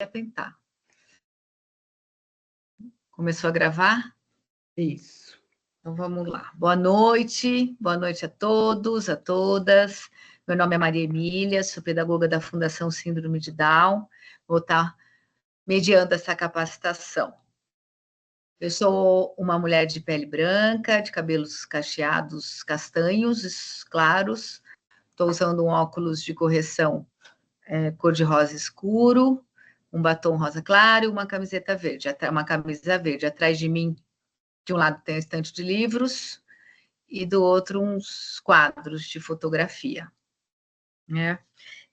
tentar. Começou a gravar? Isso. Então vamos lá. Boa noite a todos, a todas. Meu nome é Maria Emília, sou pedagoga da Fundação Síndrome de Down. Vou estar mediando essa capacitação. Eu sou uma mulher de pele branca, de cabelos cacheados castanhos, claros. Estou usando um óculos de correção cor-de-rosa escuro, um batom rosa claro e uma camiseta verde, uma camisa verde. Atrás de mim, de um lado tem um estante de livros e do outro uns quadros de fotografia. Né?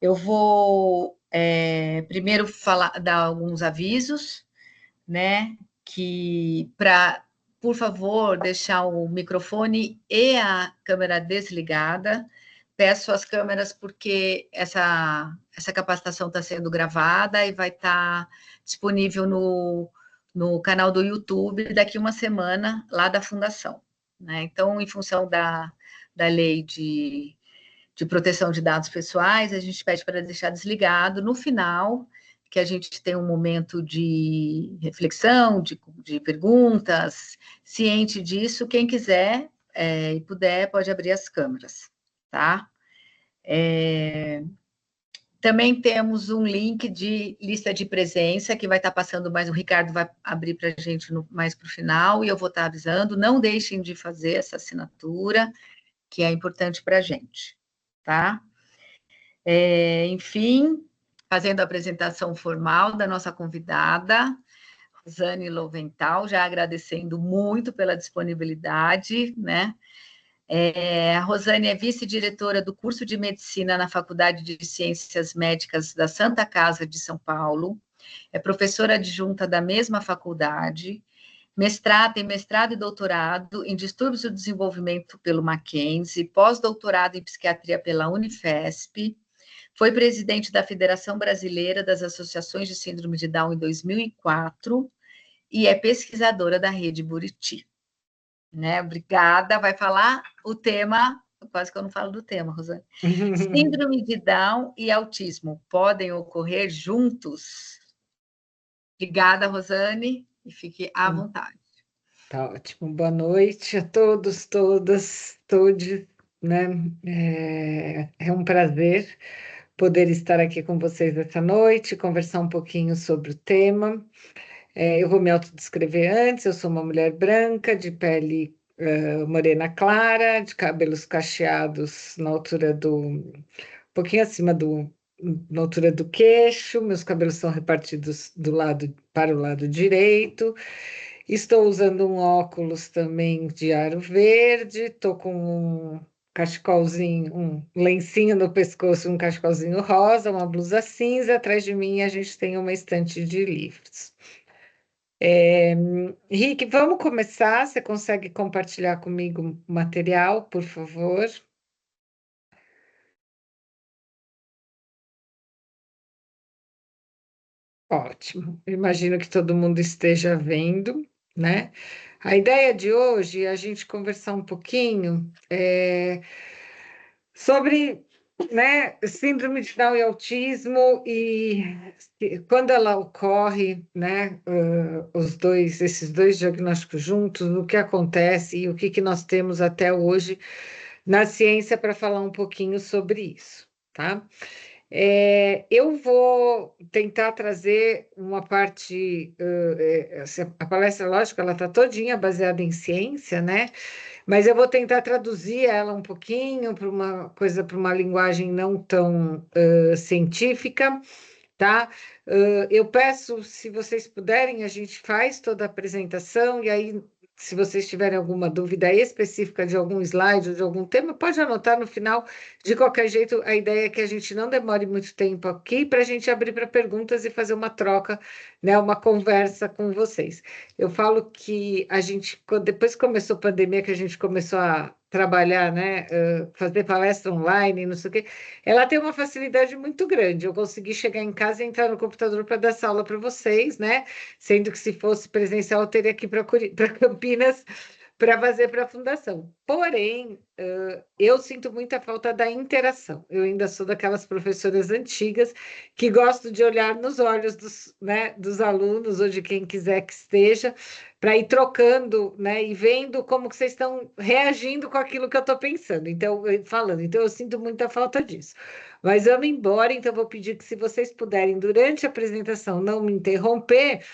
Eu vou primeiro dar alguns avisos, né? Por favor, deixar o microfone e a câmera desligada. Peço as câmeras porque essa capacitação está sendo gravada e vai estar disponível no canal do YouTube daqui uma semana, lá da Fundação. Né? Então, em função da lei de proteção de dados pessoais, a gente pede para deixar desligado. No final, que a gente tem um momento de reflexão, de perguntas, ciente disso, quem quiser e puder, pode abrir as câmeras, tá? Também temos um link de lista de presença, que vai estar passando mais, o Ricardo vai abrir para a gente mais para o final, e eu vou estar avisando, não deixem de fazer essa assinatura, que é importante para a gente, tá? Enfim, fazendo a apresentação formal da nossa convidada, Rosane Loventhal, já agradecendo muito pela disponibilidade, né? A Rosane é vice-diretora do curso de Medicina na Faculdade de Ciências Médicas da Santa Casa de São Paulo, é professora adjunta da mesma faculdade, tem mestrado e doutorado em distúrbios do desenvolvimento pelo Mackenzie, pós-doutorado em psiquiatria pela Unifesp, foi presidente da Federação Brasileira das Associações de Síndrome de Down em 2004 e é pesquisadora da Rede Buriti. Né? Obrigada. Vai falar o tema, quase que eu não falo do tema, Rosane. Síndrome de Down e autismo podem ocorrer juntos? Obrigada, Rosane, e fique à vontade. Tá ótimo. Boa noite a todos, todas, todes, né? É um prazer poder estar aqui com vocês essa noite, conversar um pouquinho sobre o tema. Eu vou me autodescrever antes, eu sou uma mulher branca, de pele morena clara, de cabelos cacheados na altura um pouquinho acima na altura do queixo, meus cabelos são repartidos para o lado direito. Estou usando um óculos também de aro verde, estou com um cachecolzinho, um lencinho no pescoço, um cachecolzinho rosa, uma blusa cinza. Atrás de mim a gente tem uma estante de livros. Rick, vamos começar? Você consegue compartilhar comigo o material, por favor? Ótimo. Imagino que todo mundo esteja vendo, né? A ideia de hoje é a gente conversar um pouquinho sobre, né, síndrome de Down e autismo e quando ela ocorre, né, esses dois diagnósticos juntos, o que acontece e o que nós temos até hoje na ciência para falar um pouquinho sobre isso, tá? Eu vou tentar trazer uma parte, a palestra, lógico, ela está todinha baseada em ciência, né? Mas eu vou tentar traduzir ela um pouquinho para uma linguagem não tão científica, tá? Eu peço, se vocês puderem, a gente faz toda a apresentação e aí, se vocês tiverem alguma dúvida específica de algum slide ou de algum tema, pode anotar no final. De qualquer jeito, a ideia é que a gente não demore muito tempo aqui para a gente abrir para perguntas e fazer uma troca, né, uma conversa com vocês. Eu falo que depois que começou a pandemia, que a gente começou a trabalhar, né, fazer palestra online, não sei o quê, ela tem uma facilidade muito grande. Eu consegui chegar em casa e entrar no computador para dar essa aula para vocês, né? Sendo que se fosse presencial, eu teria que ir para Campinas para fazer para a fundação. Porém, eu sinto muita falta da interação. Eu ainda sou daquelas professoras antigas que gosto de olhar nos olhos dos, né, dos alunos ou de quem quiser que esteja, para ir trocando, né, e vendo como que vocês estão reagindo com aquilo que eu estou pensando. Então, falando. Então, eu sinto muita falta disso. Mas vamos embora, então vou pedir que, se vocês puderem, durante a apresentação, não me interromper,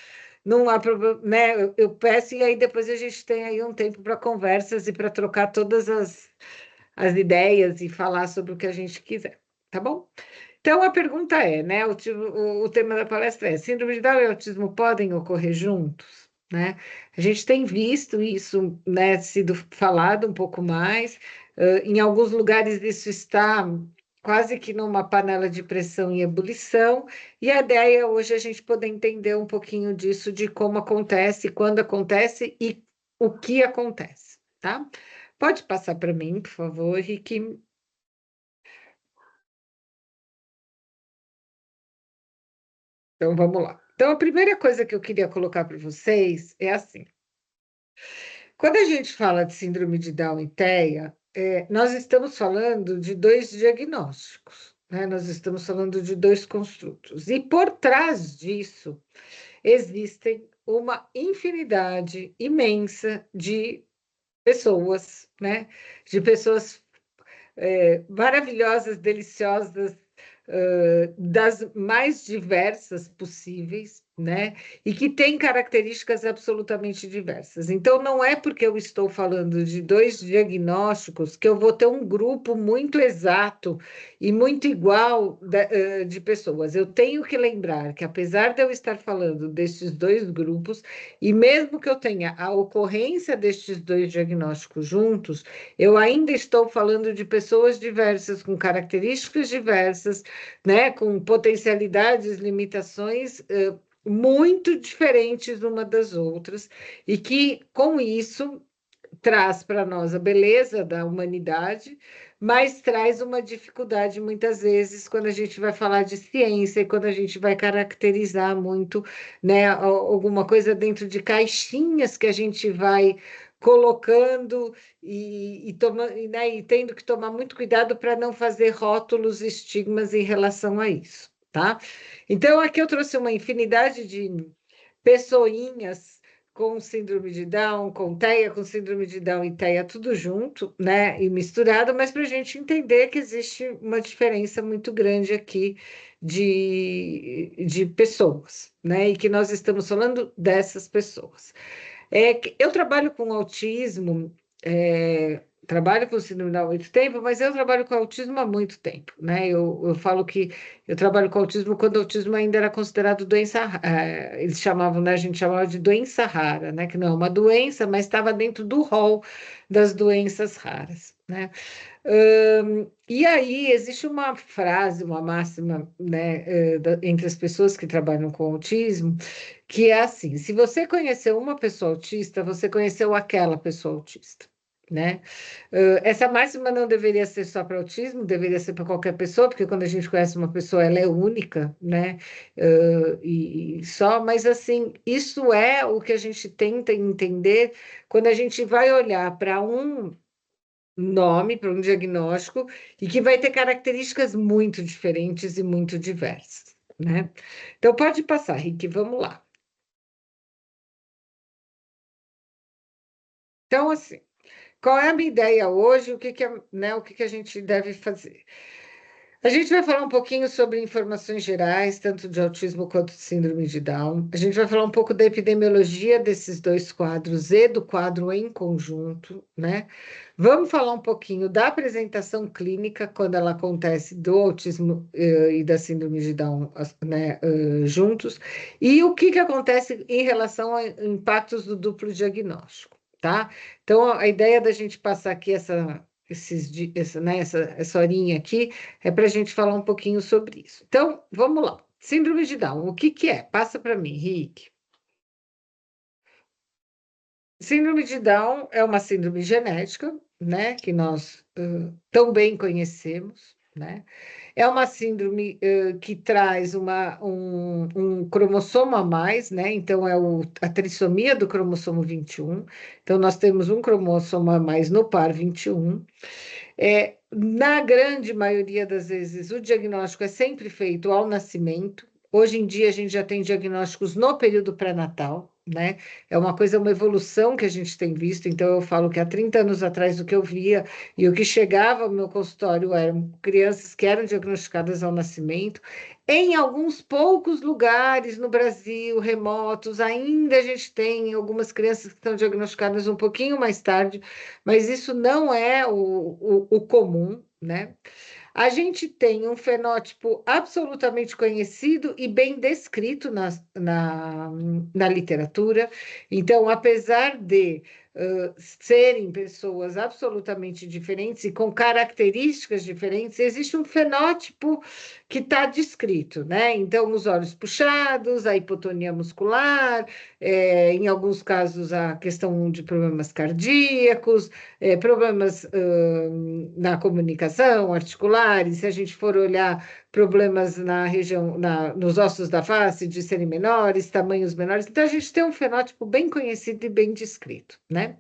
não há problema, né? Eu peço, e aí depois a gente tem aí um tempo para conversas e para trocar todas as ideias e falar sobre o que a gente quiser, tá bom? Então a pergunta é, né? O tema da palestra é: síndrome de Down e autismo podem ocorrer juntos? Né? A gente tem visto isso, né, sido falado um pouco mais. Em alguns lugares isso está quase que numa panela de pressão em ebulição, e a ideia hoje é a gente poder entender um pouquinho disso, de como acontece, quando acontece e o que acontece, tá? Pode passar para mim, por favor, Rick. Então, vamos lá. Então, a primeira coisa que eu queria colocar para vocês é assim: quando a gente fala de síndrome de Down e TEA, nós estamos falando de dois diagnósticos, né? Nós estamos falando de dois construtos. E por trás disso, existem uma infinidade imensa de pessoas, né? De pessoas maravilhosas, deliciosas, das mais diversas possíveis, né? E que têm características absolutamente diversas. Então, não é porque eu estou falando de dois diagnósticos que eu vou ter um grupo muito exato e muito igual de pessoas. Eu tenho que lembrar que, apesar de eu estar falando destes dois grupos, e mesmo que eu tenha a ocorrência destes dois diagnósticos juntos, eu ainda estou falando de pessoas diversas, com características diversas, né, com potencialidades, limitações muito diferentes uma das outras, e que, com isso, traz para nós a beleza da humanidade, mas traz uma dificuldade muitas vezes quando a gente vai falar de ciência e quando a gente vai caracterizar muito, né, alguma coisa dentro de caixinhas que a gente vai colocando né, e tendo que tomar muito cuidado para não fazer rótulos, estigmas em relação a isso, tá? Então, aqui eu trouxe uma infinidade de pessoinhas com síndrome de Down, com TEA, com síndrome de Down e TEA, tudo junto, né, e misturado, mas para a gente entender que existe uma diferença muito grande aqui de pessoas, né, e que nós estamos falando dessas pessoas. Eu trabalho com autismo, trabalho com síndrome de Down há muito tempo, mas eu trabalho com autismo há muito tempo, né? Eu falo que eu trabalho com autismo quando o autismo ainda era considerado doença, eles chamavam, né? A gente chamava de doença rara, né? Que não é uma doença, mas estava dentro do rol das doenças raras, né? E aí existe uma frase, uma máxima, né, entre as pessoas que trabalham com autismo, que é assim: se você conheceu uma pessoa autista, você conheceu aquela pessoa autista, né? Essa máxima não deveria ser só para autismo, deveria ser para qualquer pessoa, porque quando a gente conhece uma pessoa, ela é única, né? E só, mas assim, isso é o que a gente tenta entender quando a gente vai olhar para um nome, para um diagnóstico, e que vai ter características muito diferentes e muito diversas, né? Então, pode passar, Rick, vamos lá. Então, assim, qual é a minha ideia hoje? Né, o que que a gente deve fazer? A gente vai falar um pouquinho sobre informações gerais, tanto de autismo quanto de síndrome de Down. A gente vai falar um pouco da epidemiologia desses dois quadros e do quadro em conjunto, né? Vamos falar um pouquinho da apresentação clínica, quando ela acontece, do autismo e da síndrome de Down, né, juntos, e o que que acontece em relação a impactos do duplo diagnóstico, tá? Então, a ideia da gente passar aqui essa horinha aqui é para a gente falar um pouquinho sobre isso. Então, vamos lá. Síndrome de Down, o que que é? Passa para mim, Rick. Síndrome de Down é uma síndrome genética, né, que nós tão bem conhecemos, né? É uma síndrome que traz um cromossomo a mais, né? Então, a trissomia do cromossomo 21. Então, nós temos um cromossomo a mais no par 21. Na grande maioria das vezes, o diagnóstico é sempre feito ao nascimento. Hoje em dia, a gente já tem diagnósticos no período pré-natal, né? É uma evolução que a gente tem visto. Então, eu falo que há 30 anos atrás, o que eu via e o que chegava ao meu consultório eram crianças que eram diagnosticadas ao nascimento. Em alguns poucos lugares no Brasil, remotos, ainda a gente tem algumas crianças que estão diagnosticadas um pouquinho mais tarde, mas isso não é o comum, né? A gente tem um fenótipo absolutamente conhecido e bem descrito na literatura. Então, apesar de serem pessoas absolutamente diferentes e com características diferentes, existe um fenótipo que está descrito, né? Então, os olhos puxados, a hipotonia muscular, em alguns casos, a questão de problemas cardíacos, problemas na comunicação, articulares, se a gente for olhar problemas na região, nos ossos da face, de serem menores, tamanhos menores. Então, a gente tem um fenótipo bem conhecido e bem descrito, né?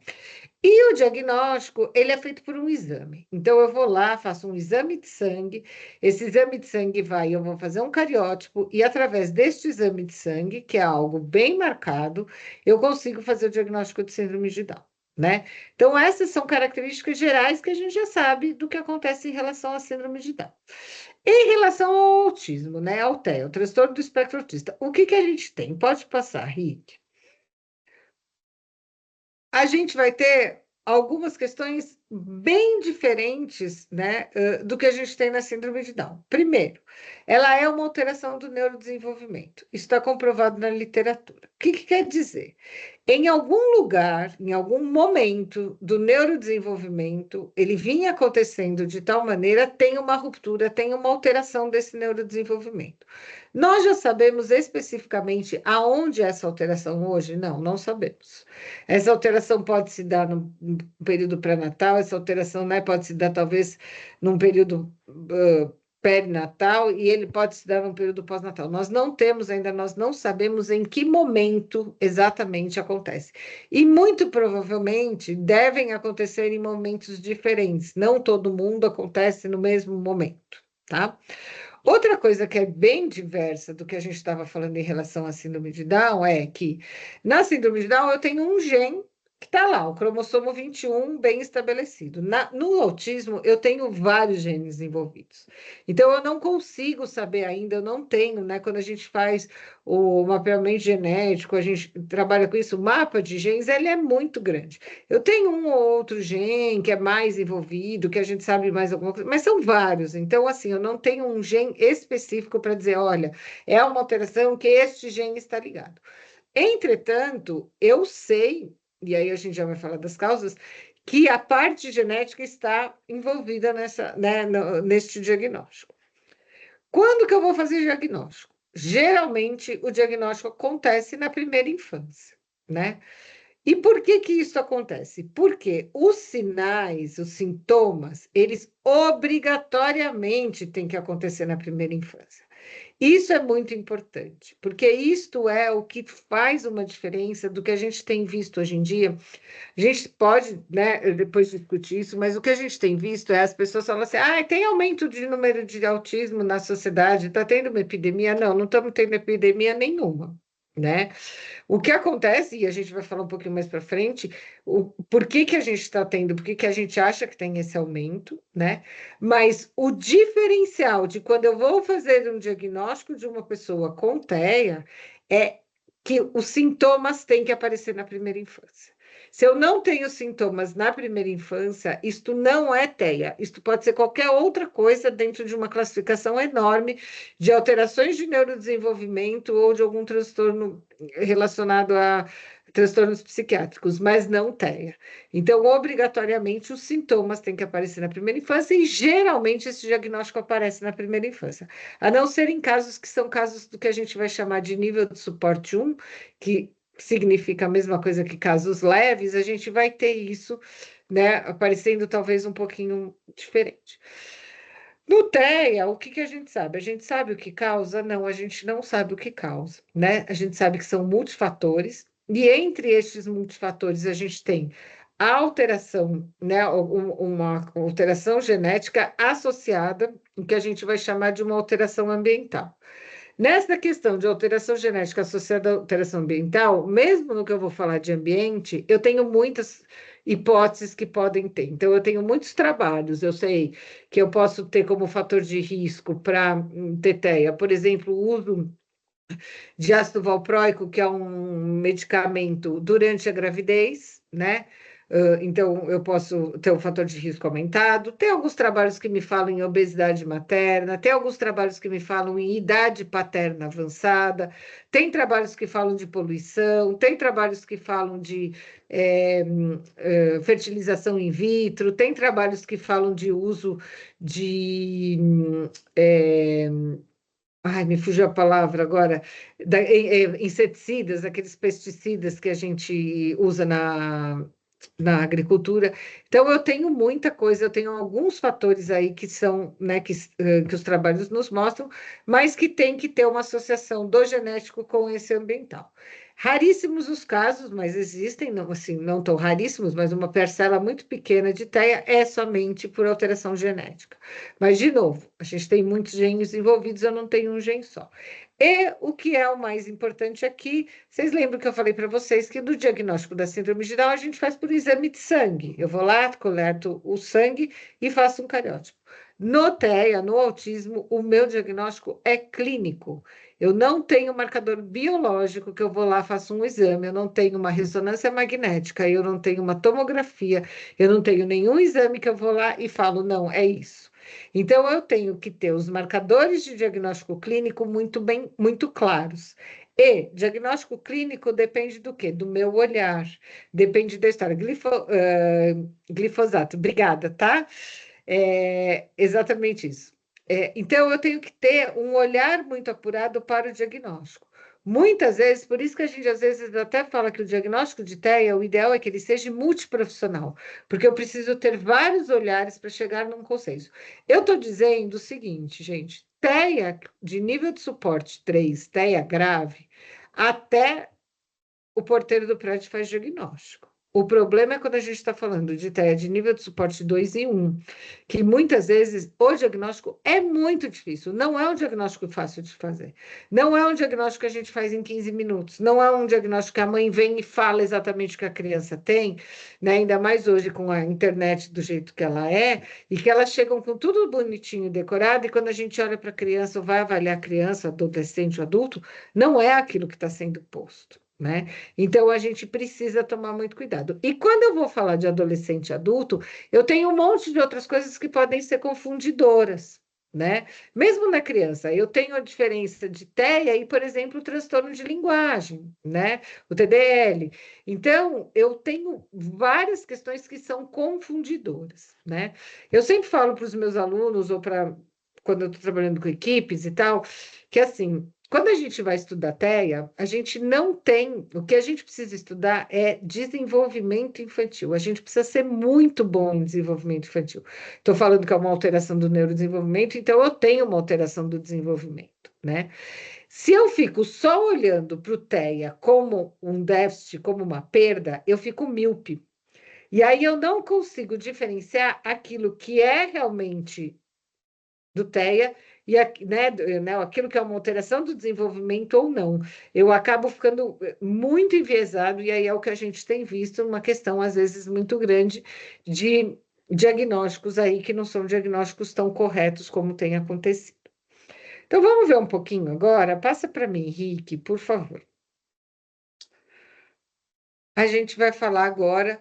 E o diagnóstico, ele é feito por um exame. Então, eu vou lá, faço um exame de sangue, esse exame de sangue eu vou fazer um cariótipo, e através deste exame de sangue, que é algo bem marcado, eu consigo fazer o diagnóstico de síndrome de Down, né? Então, essas são características gerais que a gente já sabe do que acontece em relação à síndrome de Down. Em relação ao autismo, né? Ao TEA, o transtorno do espectro autista, o que a gente tem? Pode passar, Rick. A gente vai ter algumas questões bem diferentes, né, do que a gente tem na síndrome de Down. Primeiro, ela é uma alteração do neurodesenvolvimento. Isso está comprovado na literatura. O que quer dizer? Em algum lugar, em algum momento do neurodesenvolvimento, ele vinha acontecendo de tal maneira, tem uma ruptura, tem uma alteração desse neurodesenvolvimento. Nós já sabemos especificamente aonde é essa alteração hoje? Não sabemos. Essa alteração pode se dar no período pré-natal, essa alteração, né, pode se dar talvez num período perinatal e ele pode se dar num período pós-natal. Nós não temos ainda, nós não sabemos em que momento exatamente acontece. E muito provavelmente devem acontecer em momentos diferentes. Não todo mundo acontece no mesmo momento, tá? Outra coisa que é bem diversa do que a gente estava falando em relação à síndrome de Down é que na síndrome de Down eu tenho um gene que está lá, o cromossomo 21 bem estabelecido. No autismo eu tenho vários genes envolvidos. Então eu não consigo saber ainda, eu não tenho, né? Quando a gente faz o mapeamento genético, a gente trabalha com isso, o mapa de genes, ele é muito grande. Eu tenho um ou outro gene que é mais envolvido, que a gente sabe mais alguma coisa, mas são vários. Então, assim, eu não tenho um gene específico para dizer, olha, é uma alteração que este gene está ligado. Entretanto, eu sei, e aí a gente já vai falar das causas, que a parte genética está envolvida neste diagnóstico. Quando que eu vou fazer diagnóstico? Geralmente, o diagnóstico acontece na primeira infância, né? E por que isso acontece? Porque os sinais, os sintomas, eles obrigatoriamente têm que acontecer na primeira infância. Isso é muito importante, porque isto é o que faz uma diferença do que a gente tem visto hoje em dia. A gente pode, né, depois discutir isso, mas o que a gente tem visto é as pessoas falam assim, tem aumento de número de autismo na sociedade, está tendo uma epidemia? Não estamos tendo epidemia nenhuma, né? O que acontece, e a gente vai falar um pouquinho mais para frente, por que a gente está tendo, por que a gente acha que tem esse aumento, né? Mas o diferencial de quando eu vou fazer um diagnóstico de uma pessoa com TEA é que os sintomas têm que aparecer na primeira infância. Se eu não tenho sintomas na primeira infância, isto não é TEA. Isto pode ser qualquer outra coisa dentro de uma classificação enorme de alterações de neurodesenvolvimento ou de algum transtorno relacionado a transtornos psiquiátricos, mas não TEA. Então, obrigatoriamente, os sintomas têm que aparecer na primeira infância e, geralmente, esse diagnóstico aparece na primeira infância. A não ser em casos que são casos do que a gente vai chamar de nível de suporte 1, que significa a mesma coisa que casos leves, a gente vai ter isso, né, aparecendo talvez um pouquinho diferente. No TEA, o que que a gente sabe? A gente sabe o que causa? Não, a gente não sabe o que causa, né? A gente sabe que são multifatores, e entre estes multifatores a gente tem a alteração, né? Uma alteração genética associada, o que a gente vai chamar de uma alteração ambiental. Nessa questão de alteração genética associada à alteração ambiental, mesmo no que eu vou falar de ambiente, eu tenho muitas hipóteses que podem ter. Então, eu tenho muitos trabalhos, eu sei que eu posso ter como fator de risco para TTEA, por exemplo, o uso de ácido valproico, que é um medicamento durante a gravidez, né? Então, eu posso ter um fator de risco aumentado. Tem alguns trabalhos que me falam em obesidade materna, tem alguns trabalhos que me falam em idade paterna avançada, tem trabalhos que falam de poluição, tem trabalhos que falam de fertilização in vitro, tem trabalhos que falam de uso de ai, me fugiu a palavra agora, inseticidas, aqueles pesticidas que a gente usa na agricultura. Então, eu tenho muita coisa, eu tenho alguns fatores aí que são, né, que os trabalhos nos mostram, mas que tem que ter uma associação do genético com esse ambiental. Raríssimos os casos, mas existem, não, assim, não tão raríssimos, mas uma parcela muito pequena de TEA é somente por alteração genética. Mas, de novo, a gente tem muitos genes envolvidos, eu não tenho um gene só. E o que é o mais importante aqui, vocês lembram que eu falei para vocês que no diagnóstico da síndrome de Down a gente faz por exame de sangue. Eu vou lá, coleto o sangue e faço um cariótipo. No TEA, no autismo, o meu diagnóstico é clínico. Eu não tenho marcador biológico que eu vou lá, faço um exame, eu não tenho uma ressonância magnética, eu não tenho uma tomografia, eu não tenho nenhum exame que eu vou lá e falo, não, é isso. Então, eu tenho que ter os marcadores de diagnóstico clínico muito claros. E diagnóstico clínico depende do quê? Do meu olhar, depende da história. Glifosato, obrigada, tá? Exatamente isso. Então, eu tenho que ter um olhar muito apurado para o diagnóstico. Muitas vezes, por isso que a gente às vezes até fala que o diagnóstico de TEA, o ideal é que ele seja multiprofissional, porque eu preciso ter vários olhares para chegar num consenso. Eu estou dizendo o seguinte, gente, TEA de nível de suporte 3, TEA grave, até o porteiro do prédio faz diagnóstico. O problema é quando a gente está falando de TEA de nível de suporte 2 e 1, que muitas vezes o diagnóstico é muito difícil, não é um diagnóstico fácil de fazer, não é um diagnóstico que a gente faz em 15 minutos, não é um diagnóstico que a mãe vem e fala exatamente o que a criança tem, né? Ainda mais hoje com a internet do jeito que ela é, e que elas chegam com tudo bonitinho e decorado, e quando a gente olha para a criança ou vai avaliar a criança, adolescente ou adulto, não é aquilo que está sendo posto, né? Então, a gente precisa tomar muito cuidado. E quando eu vou falar de adolescente e adulto, eu tenho um monte de outras coisas que podem ser confundidoras, né? Mesmo na criança, eu tenho a diferença de TEA e, por exemplo, o transtorno de linguagem, né? O TDL. Então, eu tenho várias questões que são confundidoras, né? Eu sempre falo para os meus alunos, ou para quando eu estou trabalhando com equipes e tal, que assim, quando a gente vai estudar TEA, a gente não tem. O que a gente precisa estudar é desenvolvimento infantil. A gente precisa ser muito bom em desenvolvimento infantil. Estou falando que é uma alteração do neurodesenvolvimento, então eu tenho uma alteração do desenvolvimento, né? Se eu fico só olhando para o TEA como um déficit, como uma perda, eu fico míope. E aí eu não consigo diferenciar aquilo que é realmente do TEA e aquilo que é uma alteração do desenvolvimento ou não. Eu acabo ficando muito enviesado, e aí é o que a gente tem visto, uma questão, às vezes, muito grande de diagnósticos aí que não são diagnósticos tão corretos como tem acontecido. Então, vamos ver um pouquinho agora. Passa para mim, Henrique, por favor. A gente vai falar agora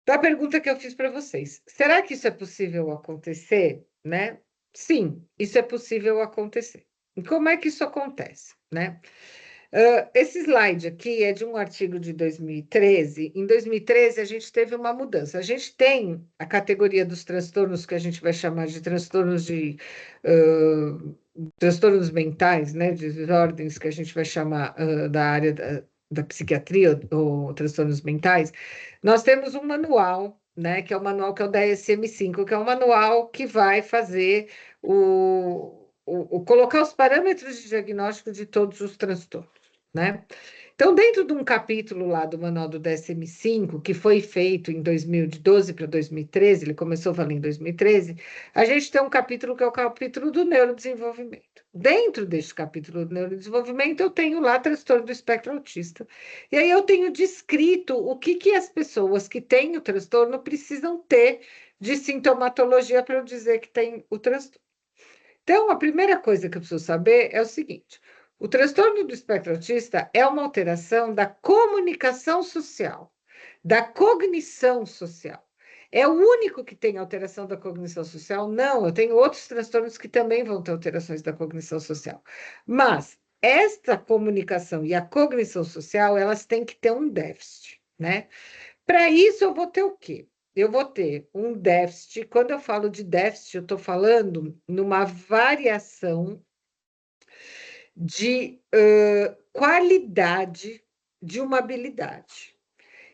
da pergunta que eu fiz para vocês. Será que isso é possível acontecer, né? Sim, isso é possível acontecer. E como é que isso acontece, né? Esse slide aqui é de um artigo de 2013. Em 2013, a gente teve uma mudança. A gente tem a categoria dos transtornos que a gente vai chamar de transtornos transtornos mentais, né? De desordens que a gente vai chamar da área da psiquiatria ou transtornos mentais. Nós temos um manual né? Que é o manual que é o DSM-5, que é o manual que vai fazer colocar os parâmetros de diagnóstico de todos os transtornos, né? Então, dentro de um capítulo lá do manual do DSM-5, que foi feito em 2012 para 2013, ele começou a valer em 2013, a gente tem um capítulo que é o capítulo do neurodesenvolvimento. Dentro deste capítulo do neurodesenvolvimento, eu tenho lá transtorno do espectro autista. E aí eu tenho descrito o que as pessoas que têm o transtorno precisam ter de sintomatologia para eu dizer que tem o transtorno. Então, a primeira coisa que eu preciso saber é o seguinte: o transtorno do espectro autista é uma alteração da comunicação social, da cognição social. É o único que tem alteração da cognição social? Não, eu tenho outros transtornos que também vão ter alterações da cognição social. Mas esta comunicação e a cognição social, elas têm que ter um déficit, né? Para isso, eu vou ter o quê? Eu vou ter um déficit. Quando eu falo de déficit, eu estou falando numa variação de qualidade de uma habilidade.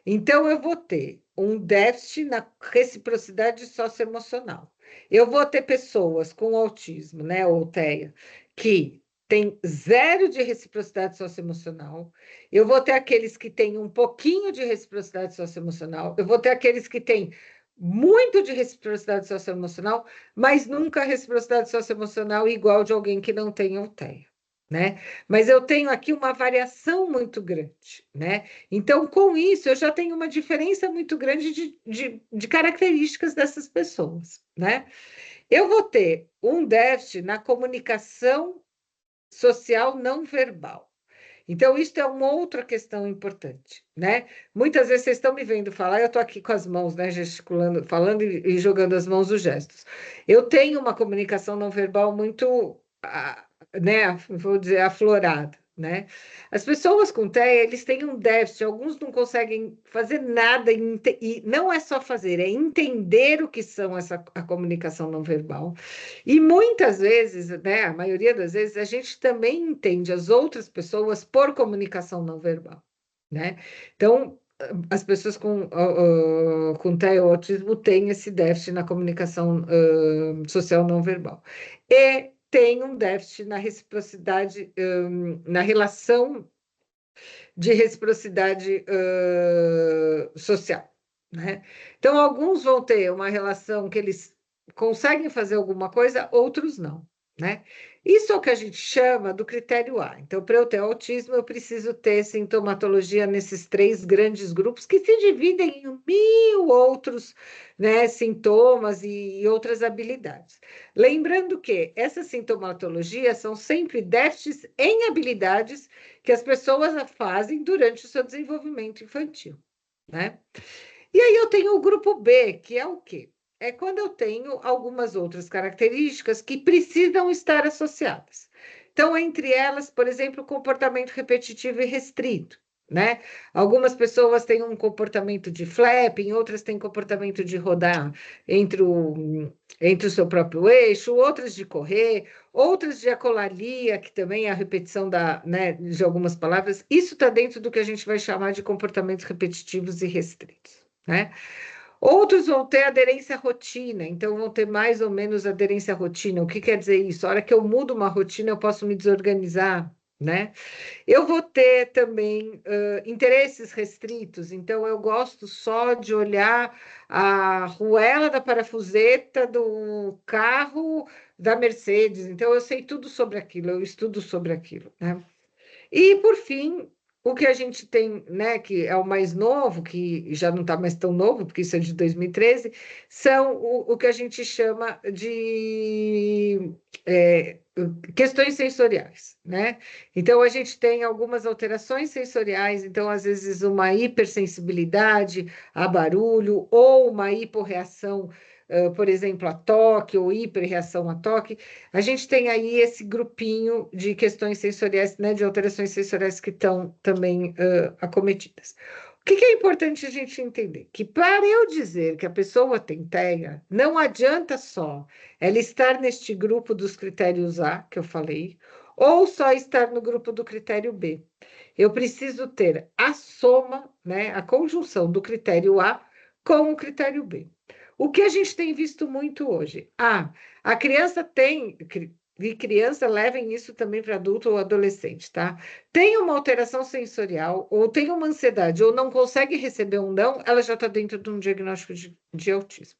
Então, eu vou ter um déficit na reciprocidade socioemocional. Eu vou ter pessoas com autismo, né, ou TEA, que tem zero de reciprocidade socioemocional. Eu vou ter aqueles que têm um pouquinho de reciprocidade socioemocional. Eu vou ter aqueles que têm muito de reciprocidade socioemocional, mas nunca reciprocidade socioemocional igual de alguém que não tem o TEA, né? Mas eu tenho aqui uma variação muito grande, né? Então, com isso, eu já tenho uma diferença muito grande de características dessas pessoas, né? Eu vou ter um déficit na comunicação social não verbal. Então, isso é uma outra questão importante, né? Muitas vezes vocês estão me vendo falar, eu estou aqui com as mãos, né, gesticulando, falando e jogando as mãos os gestos. Eu tenho uma comunicação não verbal muito, né, vou dizer, aflorada, né? As pessoas com TEA, eles têm um déficit, alguns não conseguem fazer nada, e não é só fazer, é entender o que são a comunicação não verbal. E muitas vezes, né, a maioria das vezes, a gente também entende as outras pessoas por comunicação não verbal, né? Então, as pessoas com TEA ou autismo têm esse déficit na comunicação social não verbal. E tem um déficit na reciprocidade, na relação de reciprocidade social, né? Então, alguns vão ter uma relação que eles conseguem fazer alguma coisa, outros não, né? Isso é o que a gente chama do critério A. Então, para eu ter autismo, eu preciso ter sintomatologia nesses três grandes grupos que se dividem em 1000 outros, né, sintomas e outras habilidades. Lembrando que essas sintomatologias são sempre déficits em habilidades que as pessoas fazem durante o seu desenvolvimento infantil, né? E aí eu tenho o grupo B, que é o quê? É quando eu tenho algumas outras características que precisam estar associadas. Então, entre elas, por exemplo, o comportamento repetitivo e restrito, né? Algumas pessoas têm um comportamento de flapping, outras têm comportamento de rodar entre o seu próprio eixo, outras de correr, outras de acolalia, que também é a repetição né, de algumas palavras. Isso está dentro do que a gente vai chamar de comportamentos repetitivos e restritos, né? Outros vão ter aderência à rotina, então vão ter mais ou menos aderência à rotina. O que quer dizer isso? A hora que eu mudo uma rotina, eu posso me desorganizar, né? Eu vou ter também interesses restritos, então eu gosto só de olhar a arruela da parafuseta do carro da Mercedes, então eu sei tudo sobre aquilo, eu estudo sobre aquilo, né? E, por fim, o que a gente tem, né, que é o mais novo, que já não está mais tão novo, porque isso é de 2013, são o que a gente chama de questões sensoriais, né? Então, a gente tem algumas alterações sensoriais, então, às vezes, uma hipersensibilidade a barulho ou uma hiporreação, por exemplo, a toque ou hiperreação a toque. A gente tem aí esse grupinho de questões sensoriais, né, de alterações sensoriais que estão também acometidas. O que é importante a gente entender? Que para eu dizer que a pessoa tem TEA, não adianta só ela estar neste grupo dos critérios A, que eu falei, ou só estar no grupo do critério B. Eu preciso ter a soma, né, a conjunção do critério A com o critério B. O que a gente tem visto muito hoje? A criança tem, e criança, levem isso também para adulto ou adolescente, tá? Tem uma alteração sensorial, ou tem uma ansiedade, ou não consegue receber um não, ela já está dentro de um diagnóstico de autismo.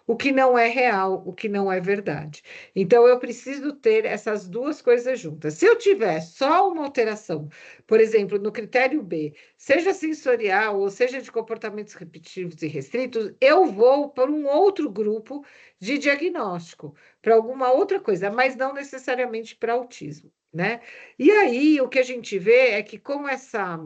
O que não é real, o que não é verdade. Então, eu preciso ter essas duas coisas juntas. Se eu tiver só uma alteração, por exemplo, no critério B, seja sensorial ou seja de comportamentos repetitivos e restritos, eu vou para um outro grupo de diagnóstico, para alguma outra coisa, mas não necessariamente para autismo, né? E aí, o que a gente vê é que com essa...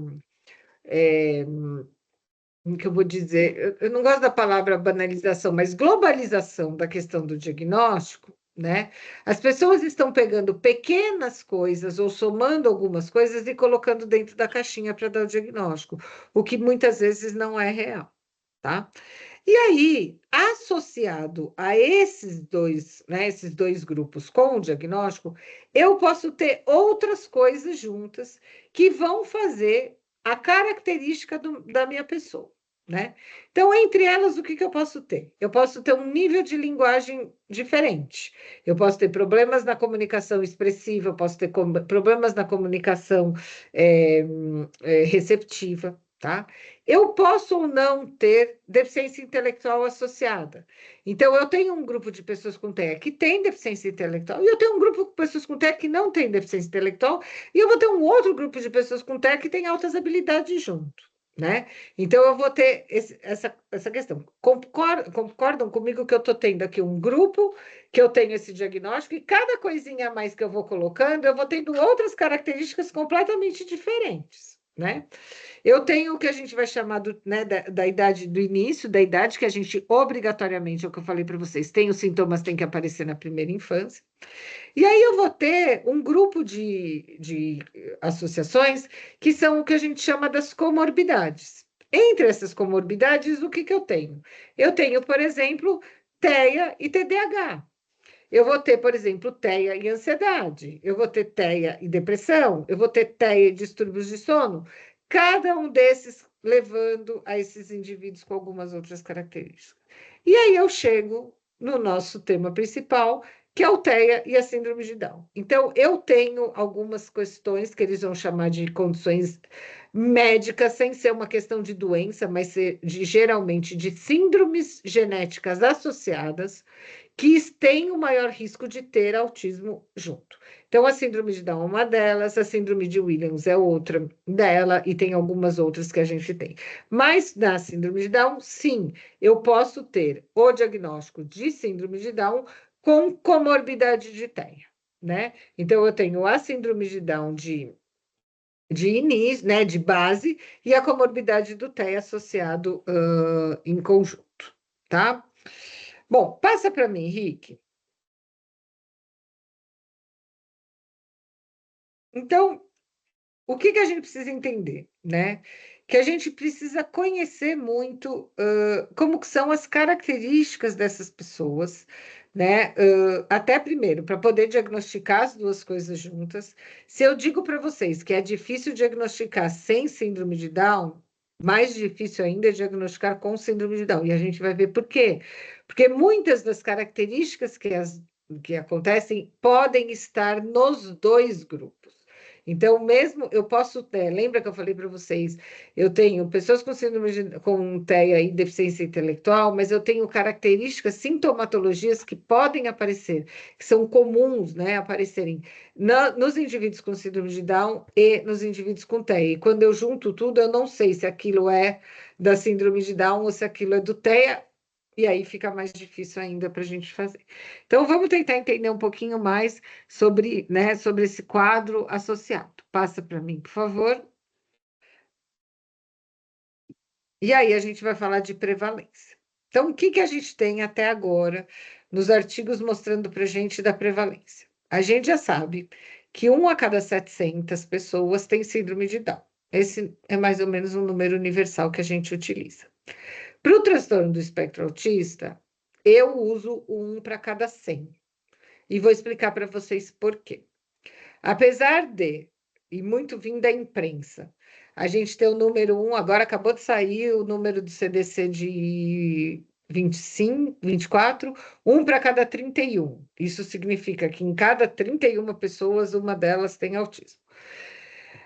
como que eu vou dizer? Eu não gosto da palavra banalização, mas globalização da questão do diagnóstico, né? As pessoas estão pegando pequenas coisas ou somando algumas coisas e colocando dentro da caixinha para dar o diagnóstico, o que muitas vezes não é real, tá? E aí, associado a esses dois grupos com o diagnóstico, eu posso ter outras coisas juntas que vão fazer a característica da minha pessoa, né? Então, entre elas, o que eu posso ter? Eu posso ter um nível de linguagem diferente. Eu posso ter problemas na comunicação expressiva, eu posso ter problemas na comunicação receptiva, tá? Eu posso ou não ter deficiência intelectual associada. Então, eu tenho um grupo de pessoas com TEA que tem deficiência intelectual, e eu tenho um grupo de pessoas com TEA que não tem deficiência intelectual, e eu vou ter um outro grupo de pessoas com TEA que tem altas habilidades junto, né? Então, eu vou ter essa questão. Concordam comigo que eu estou tendo aqui um grupo, que eu tenho esse diagnóstico, e cada coisinha a mais que eu vou colocando, eu vou tendo outras características completamente diferentes, né? Eu tenho o que a gente vai chamar né, da idade do início, da idade que a gente obrigatoriamente, é o que eu falei para vocês, tem os sintomas, tem que aparecer na primeira infância. E aí eu vou ter um grupo de associações que são o que a gente chama das comorbidades. Entre essas comorbidades, o que eu tenho? Eu tenho, por exemplo, TEA e TDAH. Eu vou ter, por exemplo, TEA e ansiedade, eu vou ter TEA e depressão, eu vou ter TEA e distúrbios de sono, cada um desses levando a esses indivíduos com algumas outras características. E aí eu chego no nosso tema principal, que é o TEA e a síndrome de Down. Então, eu tenho algumas questões que eles vão chamar de condições médicas, sem ser uma questão de doença, mas geralmente de síndromes genéticas associadas, que têm o maior risco de ter autismo junto. Então, a síndrome de Down é uma delas, a síndrome de Williams é outra dela, e tem algumas outras que a gente tem. Mas na síndrome de Down, sim, eu posso ter o diagnóstico de síndrome de Down com comorbidade de TEA, né? Então, eu tenho a síndrome de Down de início, né, de base, e a comorbidade do TEA associado em conjunto, tá? Bom, passa para mim, Henrique. Então, o que a gente precisa entender, né? Que a gente precisa conhecer muito como que são as características dessas pessoas, né? Até primeiro, para poder diagnosticar as duas coisas juntas. Se eu digo para vocês que é difícil diagnosticar sem síndrome de Down, mais difícil ainda é diagnosticar com síndrome de Down. E a gente vai ver por quê. Porque muitas das características que acontecem podem estar nos dois grupos. Então, mesmo eu posso ter, lembra que eu falei para vocês, eu tenho pessoas com síndrome com TEA e deficiência intelectual, mas eu tenho características, sintomatologias que podem aparecer, que são comuns, né, aparecerem nos indivíduos com síndrome de Down e nos indivíduos com TEA. E quando eu junto tudo, eu não sei se aquilo é da síndrome de Down ou se aquilo é do TEA, e aí fica mais difícil ainda para a gente fazer. Então, vamos tentar entender um pouquinho mais sobre, né, sobre esse quadro associado. Passa para mim, por favor. E aí a gente vai falar de prevalência. Então, o que a gente tem até agora nos artigos mostrando para a gente da prevalência? A gente já sabe que 1 a cada 700 pessoas tem síndrome de Down. Esse é mais ou menos um número universal que a gente utiliza. Para o transtorno do espectro autista, eu uso o 1 para cada 100. E vou explicar para vocês por quê. Apesar de, e muito vindo da imprensa, A gente tem o número 1, agora acabou de sair o número do CDC de 25, 24, um para cada 31. Isso significa que em cada 31 pessoas, uma delas tem autismo.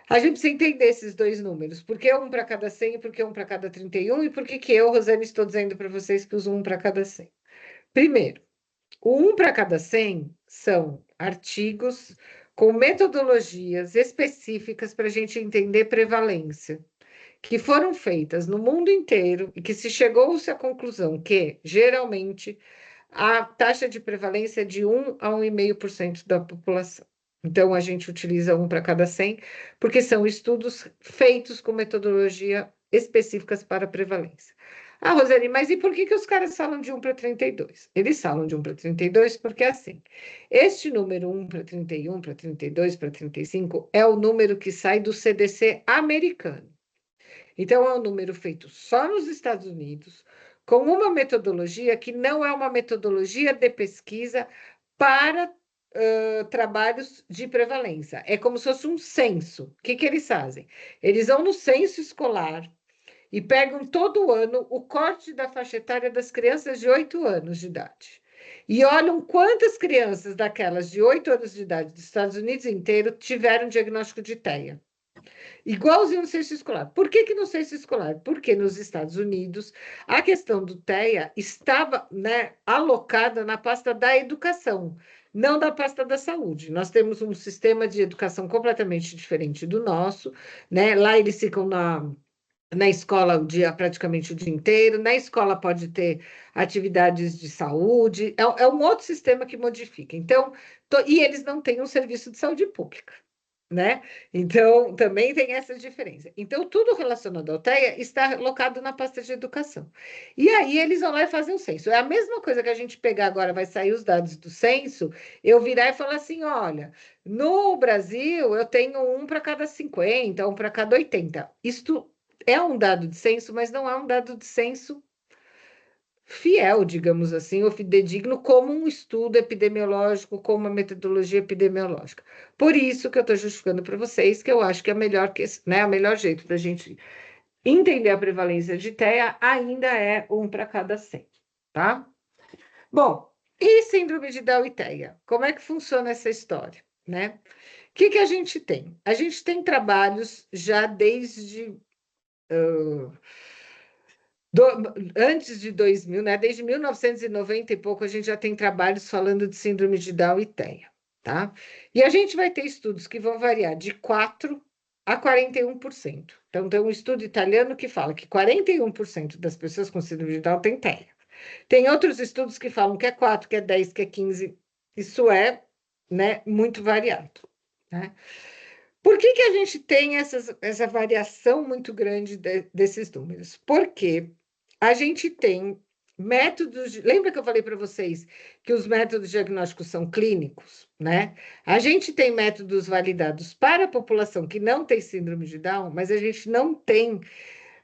A gente precisa entender esses dois números. Por que um para cada 100 e por que um para cada 31? E por que eu, Rosane, estou dizendo para vocês que uso um para cada 100? Primeiro, o um para cada 100 são artigos com metodologias específicas para a gente entender prevalência, que foram feitas no mundo inteiro e que se chegou-se à conclusão que, geralmente, a taxa de prevalência é de 1 a 1,5% da população. Então, a gente utiliza um para cada 100, porque são estudos feitos com metodologia específicas para prevalência. Ah, Rosane, mas e por que os caras falam de 1 para 32? Eles falam de 1 para 32 porque, assim, este número 1 para 31, para 32, para 35 é o número que sai do CDC americano. Então, é um número feito só nos Estados Unidos, com uma metodologia que não é uma metodologia de pesquisa para trabalhos de prevalência. É como se fosse um censo. O que eles fazem? Eles vão no censo escolar e pegam todo ano o corte da faixa etária das crianças de 8 anos de idade. E olham quantas crianças daquelas de 8 anos de idade dos Estados Unidos inteiro tiveram diagnóstico de TEA. Igualzinho no censo escolar. Por que no censo escolar? Porque nos Estados Unidos a questão do TEA estava, né, alocada na pasta da educação, não da pasta da saúde. Nós temos um sistema de educação completamente diferente do nosso, né? Lá eles ficam na escola praticamente o dia inteiro, na escola pode ter atividades de saúde, é um outro sistema que modifica. Então, e eles não têm um serviço de saúde pública, né? Então, também tem essa diferença. Então, tudo relacionado ao TEA está alocado na pasta de educação. E aí, eles vão lá e fazem o censo. É a mesma coisa que a gente pegar agora, vai sair os dados do censo, eu virar e falar assim, olha, no Brasil, eu tenho um para cada 50, um para cada 80. Isto é um dado de censo, mas não é um dado de censo fiel, digamos assim, ou fidedigno, como um estudo epidemiológico, como uma metodologia epidemiológica. Por isso que eu estou justificando para vocês que eu acho que né, o melhor jeito da gente entender a prevalência de TEA ainda é um para cada 100, tá? Bom, e síndrome de Down e TEA? Como é que funciona essa história, né? O que a gente tem? A gente tem trabalhos já desde antes de 2000, né? Desde 1990 e pouco, a gente já tem trabalhos falando de síndrome de Down e TEA, tá? E a gente vai ter estudos que vão variar de 4 a 41%. Então, tem um estudo italiano que fala que 41% das pessoas com síndrome de Down tem TEA. Tem outros estudos que falam que é 4, que é 10, que é 15. Isso é, né, muito variado, né? Por que a gente tem essa variação muito grande desses números? Porque a gente tem métodos. Lembra que eu falei para vocês que os métodos diagnósticos são clínicos, né? A gente tem métodos validados para a população que não tem síndrome de Down, mas a gente não tem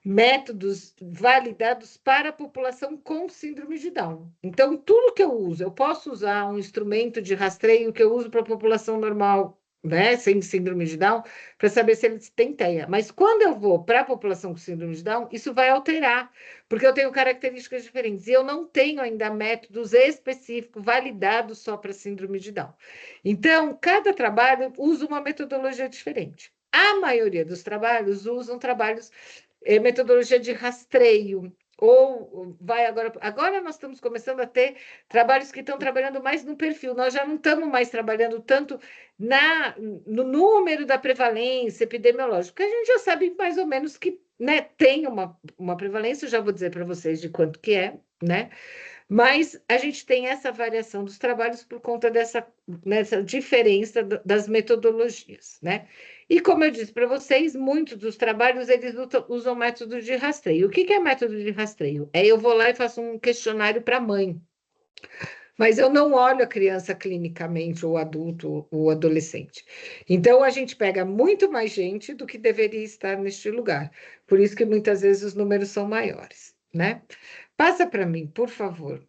métodos validados para a população com síndrome de Down. Então, tudo que eu uso, eu posso usar um instrumento de rastreio que eu uso para a população normal, né, sem síndrome de Down, para saber se eles têm TEA. Mas quando eu vou para a população com síndrome de Down, isso vai alterar, porque eu tenho características diferentes. E eu não tenho ainda métodos específicos validados só para síndrome de Down. Então, cada trabalho usa uma metodologia diferente. A maioria dos trabalhos usam trabalhos metodologia de rastreio, ou vai agora nós estamos começando a ter trabalhos que estão trabalhando mais no perfil, nós já não estamos mais trabalhando tanto no número da prevalência epidemiológica, porque a gente já sabe mais ou menos que, né, tem uma prevalência, eu já vou dizer para vocês de quanto que é, né? Mas a gente tem essa variação dos trabalhos por conta nessa diferença das metodologias, né? E como eu disse para vocês, muitos dos trabalhos eles usam método de rastreio. O que é método de rastreio? É eu vou lá e faço um questionário para a mãe, mas eu não olho a criança clinicamente, ou adulto, ou adolescente. Então, a gente pega muito mais gente do que deveria estar neste lugar. Por isso que muitas vezes os números são maiores, né? Passa para mim, por favor.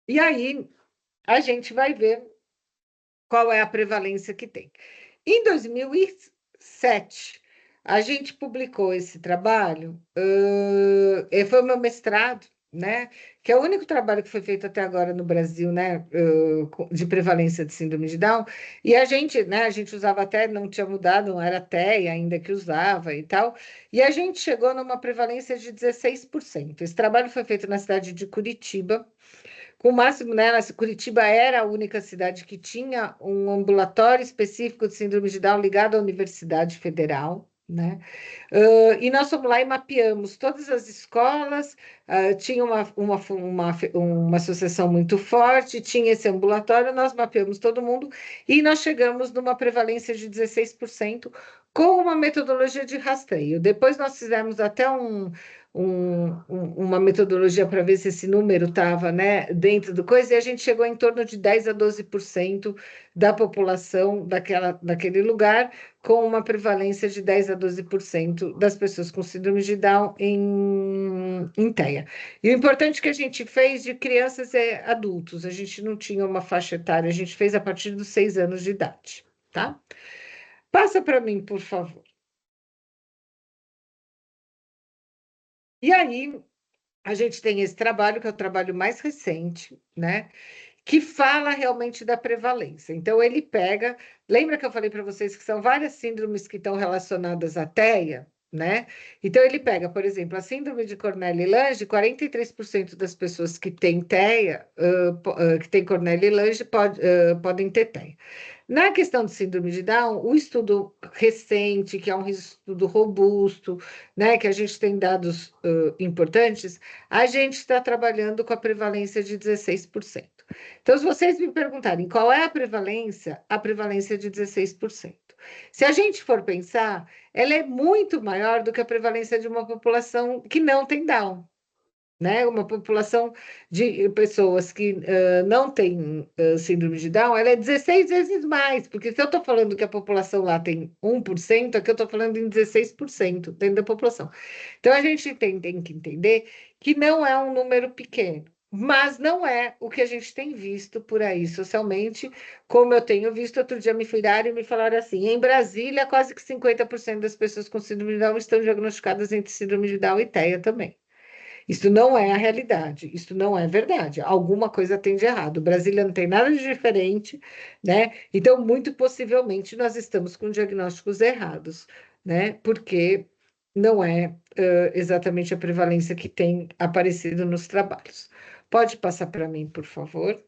E aí, a gente vai ver qual é a prevalência que tem. Em 2007, a gente publicou esse trabalho, foi o meu mestrado, né? Que é o único trabalho que foi feito até agora no Brasil, né? De prevalência de síndrome de Down. E a gente, né? A gente usava até, não tinha mudado, não era TEA ainda que usava e tal. E a gente chegou numa prevalência de 16%. Esse trabalho foi feito na cidade de Curitiba. Com o máximo, né? Curitiba era a única cidade que tinha um ambulatório específico de síndrome de Down ligado à Universidade Federal, né? E nós fomos lá e mapeamos todas as escolas, tinha uma associação muito forte, tinha esse ambulatório, nós mapeamos todo mundo e nós chegamos numa prevalência de 16% com uma metodologia de rastreio. Depois nós fizemos até uma metodologia para ver se esse número estava, né, dentro do coisa, e a gente chegou em torno de 10 a 12% da população daquele lugar, com uma prevalência de 10 a 12% das pessoas com síndrome de Down em TEA. E o importante que a gente fez de crianças e adultos, a gente não tinha uma faixa etária, a gente fez a partir dos 6 anos de idade, tá? Passa para mim, por favor. E aí, a gente tem esse trabalho, que é o trabalho mais recente, né? Que fala realmente da prevalência. Então, ele pega. Lembra que eu falei para vocês que são várias síndromes que estão relacionadas à TEA, né? Então, ele pega, por exemplo, a síndrome de Cornelia-Lange, 43% das pessoas que têm TEA, que têm Cornelia-Lange, podem ter TEA. Na questão de síndrome de Down, o estudo recente, que é um estudo robusto, né, que a gente tem dados importantes, a gente está trabalhando com a prevalência de 16%. Então, se vocês me perguntarem qual é a prevalência é de 16%. Se a gente for pensar, ela é muito maior do que a prevalência de uma população que não tem Down, né? Uma população de pessoas que não têm síndrome de Down, ela é 16 vezes mais, porque se eu estou falando que a população lá tem 1%, aqui eu estou falando em 16% dentro da população. Então, a gente tem que entender que não é um número pequeno, mas não é o que a gente tem visto por aí socialmente, como eu tenho visto. Outro dia me falaram e me falaram assim, em Brasília, quase que 50% das pessoas com síndrome de Down estão diagnosticadas entre síndrome de Down e TEA também. Isso não é a realidade, isso não é verdade. Alguma coisa tem de errado. Brasília não tem nada de diferente, né? Então, muito possivelmente, nós estamos com diagnósticos errados, né? Porque não é exatamente a prevalência que tem aparecido nos trabalhos. Pode passar para mim, por favor?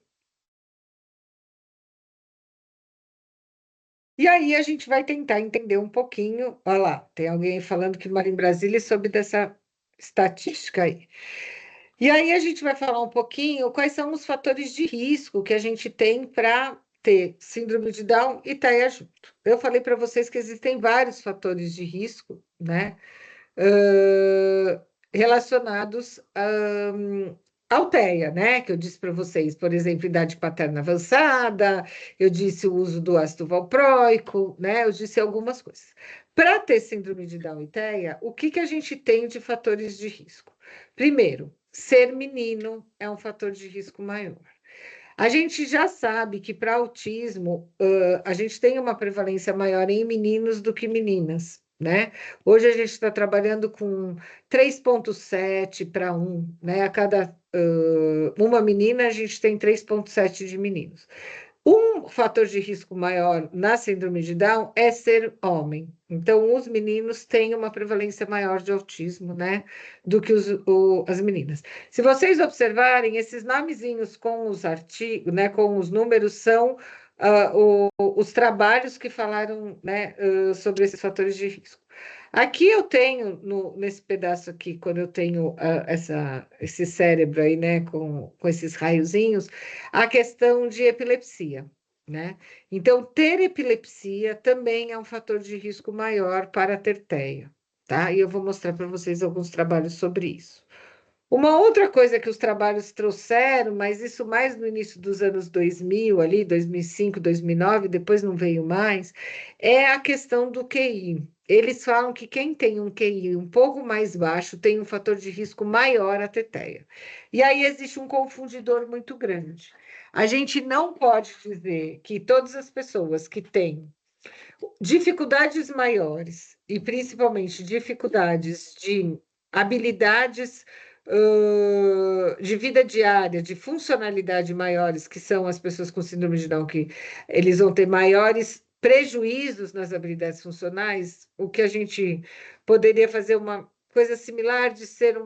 E aí a gente vai tentar entender um pouquinho. Olha lá, tem alguém falando que mora em Brasília e soube dessa estatística aí. E aí a gente vai falar um pouquinho quais são os fatores de risco que a gente tem para ter síndrome de Down e TEA junto. Eu falei para vocês que existem vários fatores de risco, né, relacionados ao TEA, né, que eu disse para vocês, por exemplo, idade paterna avançada, eu disse o uso do ácido valproico, né, eu disse algumas coisas. Para ter síndrome de Down e TEA, o que a gente tem de fatores de risco? Primeiro, ser menino é um fator de risco maior. A gente já sabe que para autismo, a gente tem uma prevalência maior em meninos do que meninas, né? Hoje a gente está trabalhando com 3,7 para 1, né? A cada uma menina, a gente tem 3,7 de meninos. Um fator de risco maior na síndrome de Down é ser homem. Então, os meninos têm uma prevalência maior de autismo, né, do que as meninas. Se vocês observarem, esses nomezinhos com os artigos, né, com os números, são os trabalhos que falaram, né, sobre esses fatores de risco. Aqui eu tenho, nesse pedaço aqui, quando eu tenho esse cérebro aí, né, com esses raiozinhos, a questão de epilepsia, né? Então, ter epilepsia também é um fator de risco maior para ter TEA, tá? E eu vou mostrar para vocês alguns trabalhos sobre isso. Uma outra coisa que os trabalhos trouxeram, mas isso mais no início dos anos 2000, ali, 2005, 2009, depois não veio mais, é a questão do QI. Eles falam que quem tem um QI um pouco mais baixo tem um fator de risco maior a ter TEA. E aí existe um confundidor muito grande. A gente não pode dizer que todas as pessoas que têm Dificuldades maiores, e principalmente dificuldades de habilidades de vida diária, de funcionalidade maiores, que são as pessoas com síndrome de Down, que eles vão ter maiores prejuízos nas habilidades funcionais, o que a gente poderia fazer uma coisa similar de ser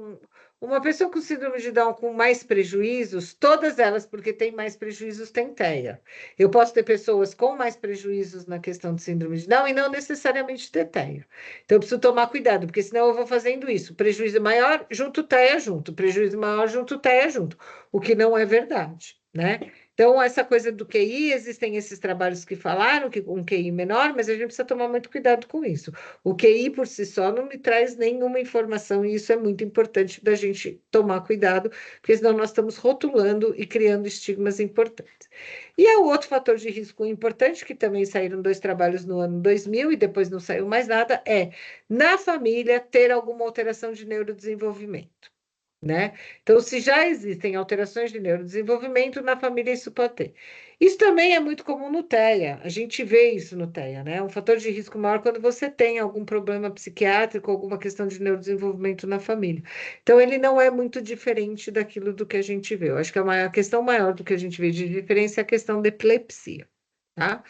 uma pessoa com síndrome de Down com mais prejuízos, todas elas, porque tem mais prejuízos, têm TEA. Eu posso ter pessoas com mais prejuízos na questão de síndrome de Down e não necessariamente ter TEA. Então, eu preciso tomar cuidado, porque senão eu vou fazendo isso. Prejuízo maior, junto TEA junto. Prejuízo maior, junto TEA junto. O que não é verdade, né? Então, essa coisa do QI, existem esses trabalhos que falaram que um QI menor, mas a gente precisa tomar muito cuidado com isso. O QI por si só não me traz nenhuma informação, e isso é muito importante da gente tomar cuidado, porque senão nós estamos rotulando e criando estigmas importantes. E é o outro fator de risco importante, que também saíram 2 trabalhos no ano 2000 e depois não saiu mais nada, é na família ter alguma alteração de neurodesenvolvimento, né? Então, se já existem alterações de neurodesenvolvimento, na família isso pode ter. Isso também é muito comum no TEA, a gente vê isso no TEA, né? Um fator de risco maior quando você tem algum problema psiquiátrico, alguma questão de neurodesenvolvimento na família. Então, ele não é muito diferente daquilo do que a gente vê. Eu acho que a questão maior do que a gente vê de diferença é a questão da epilepsia, tá?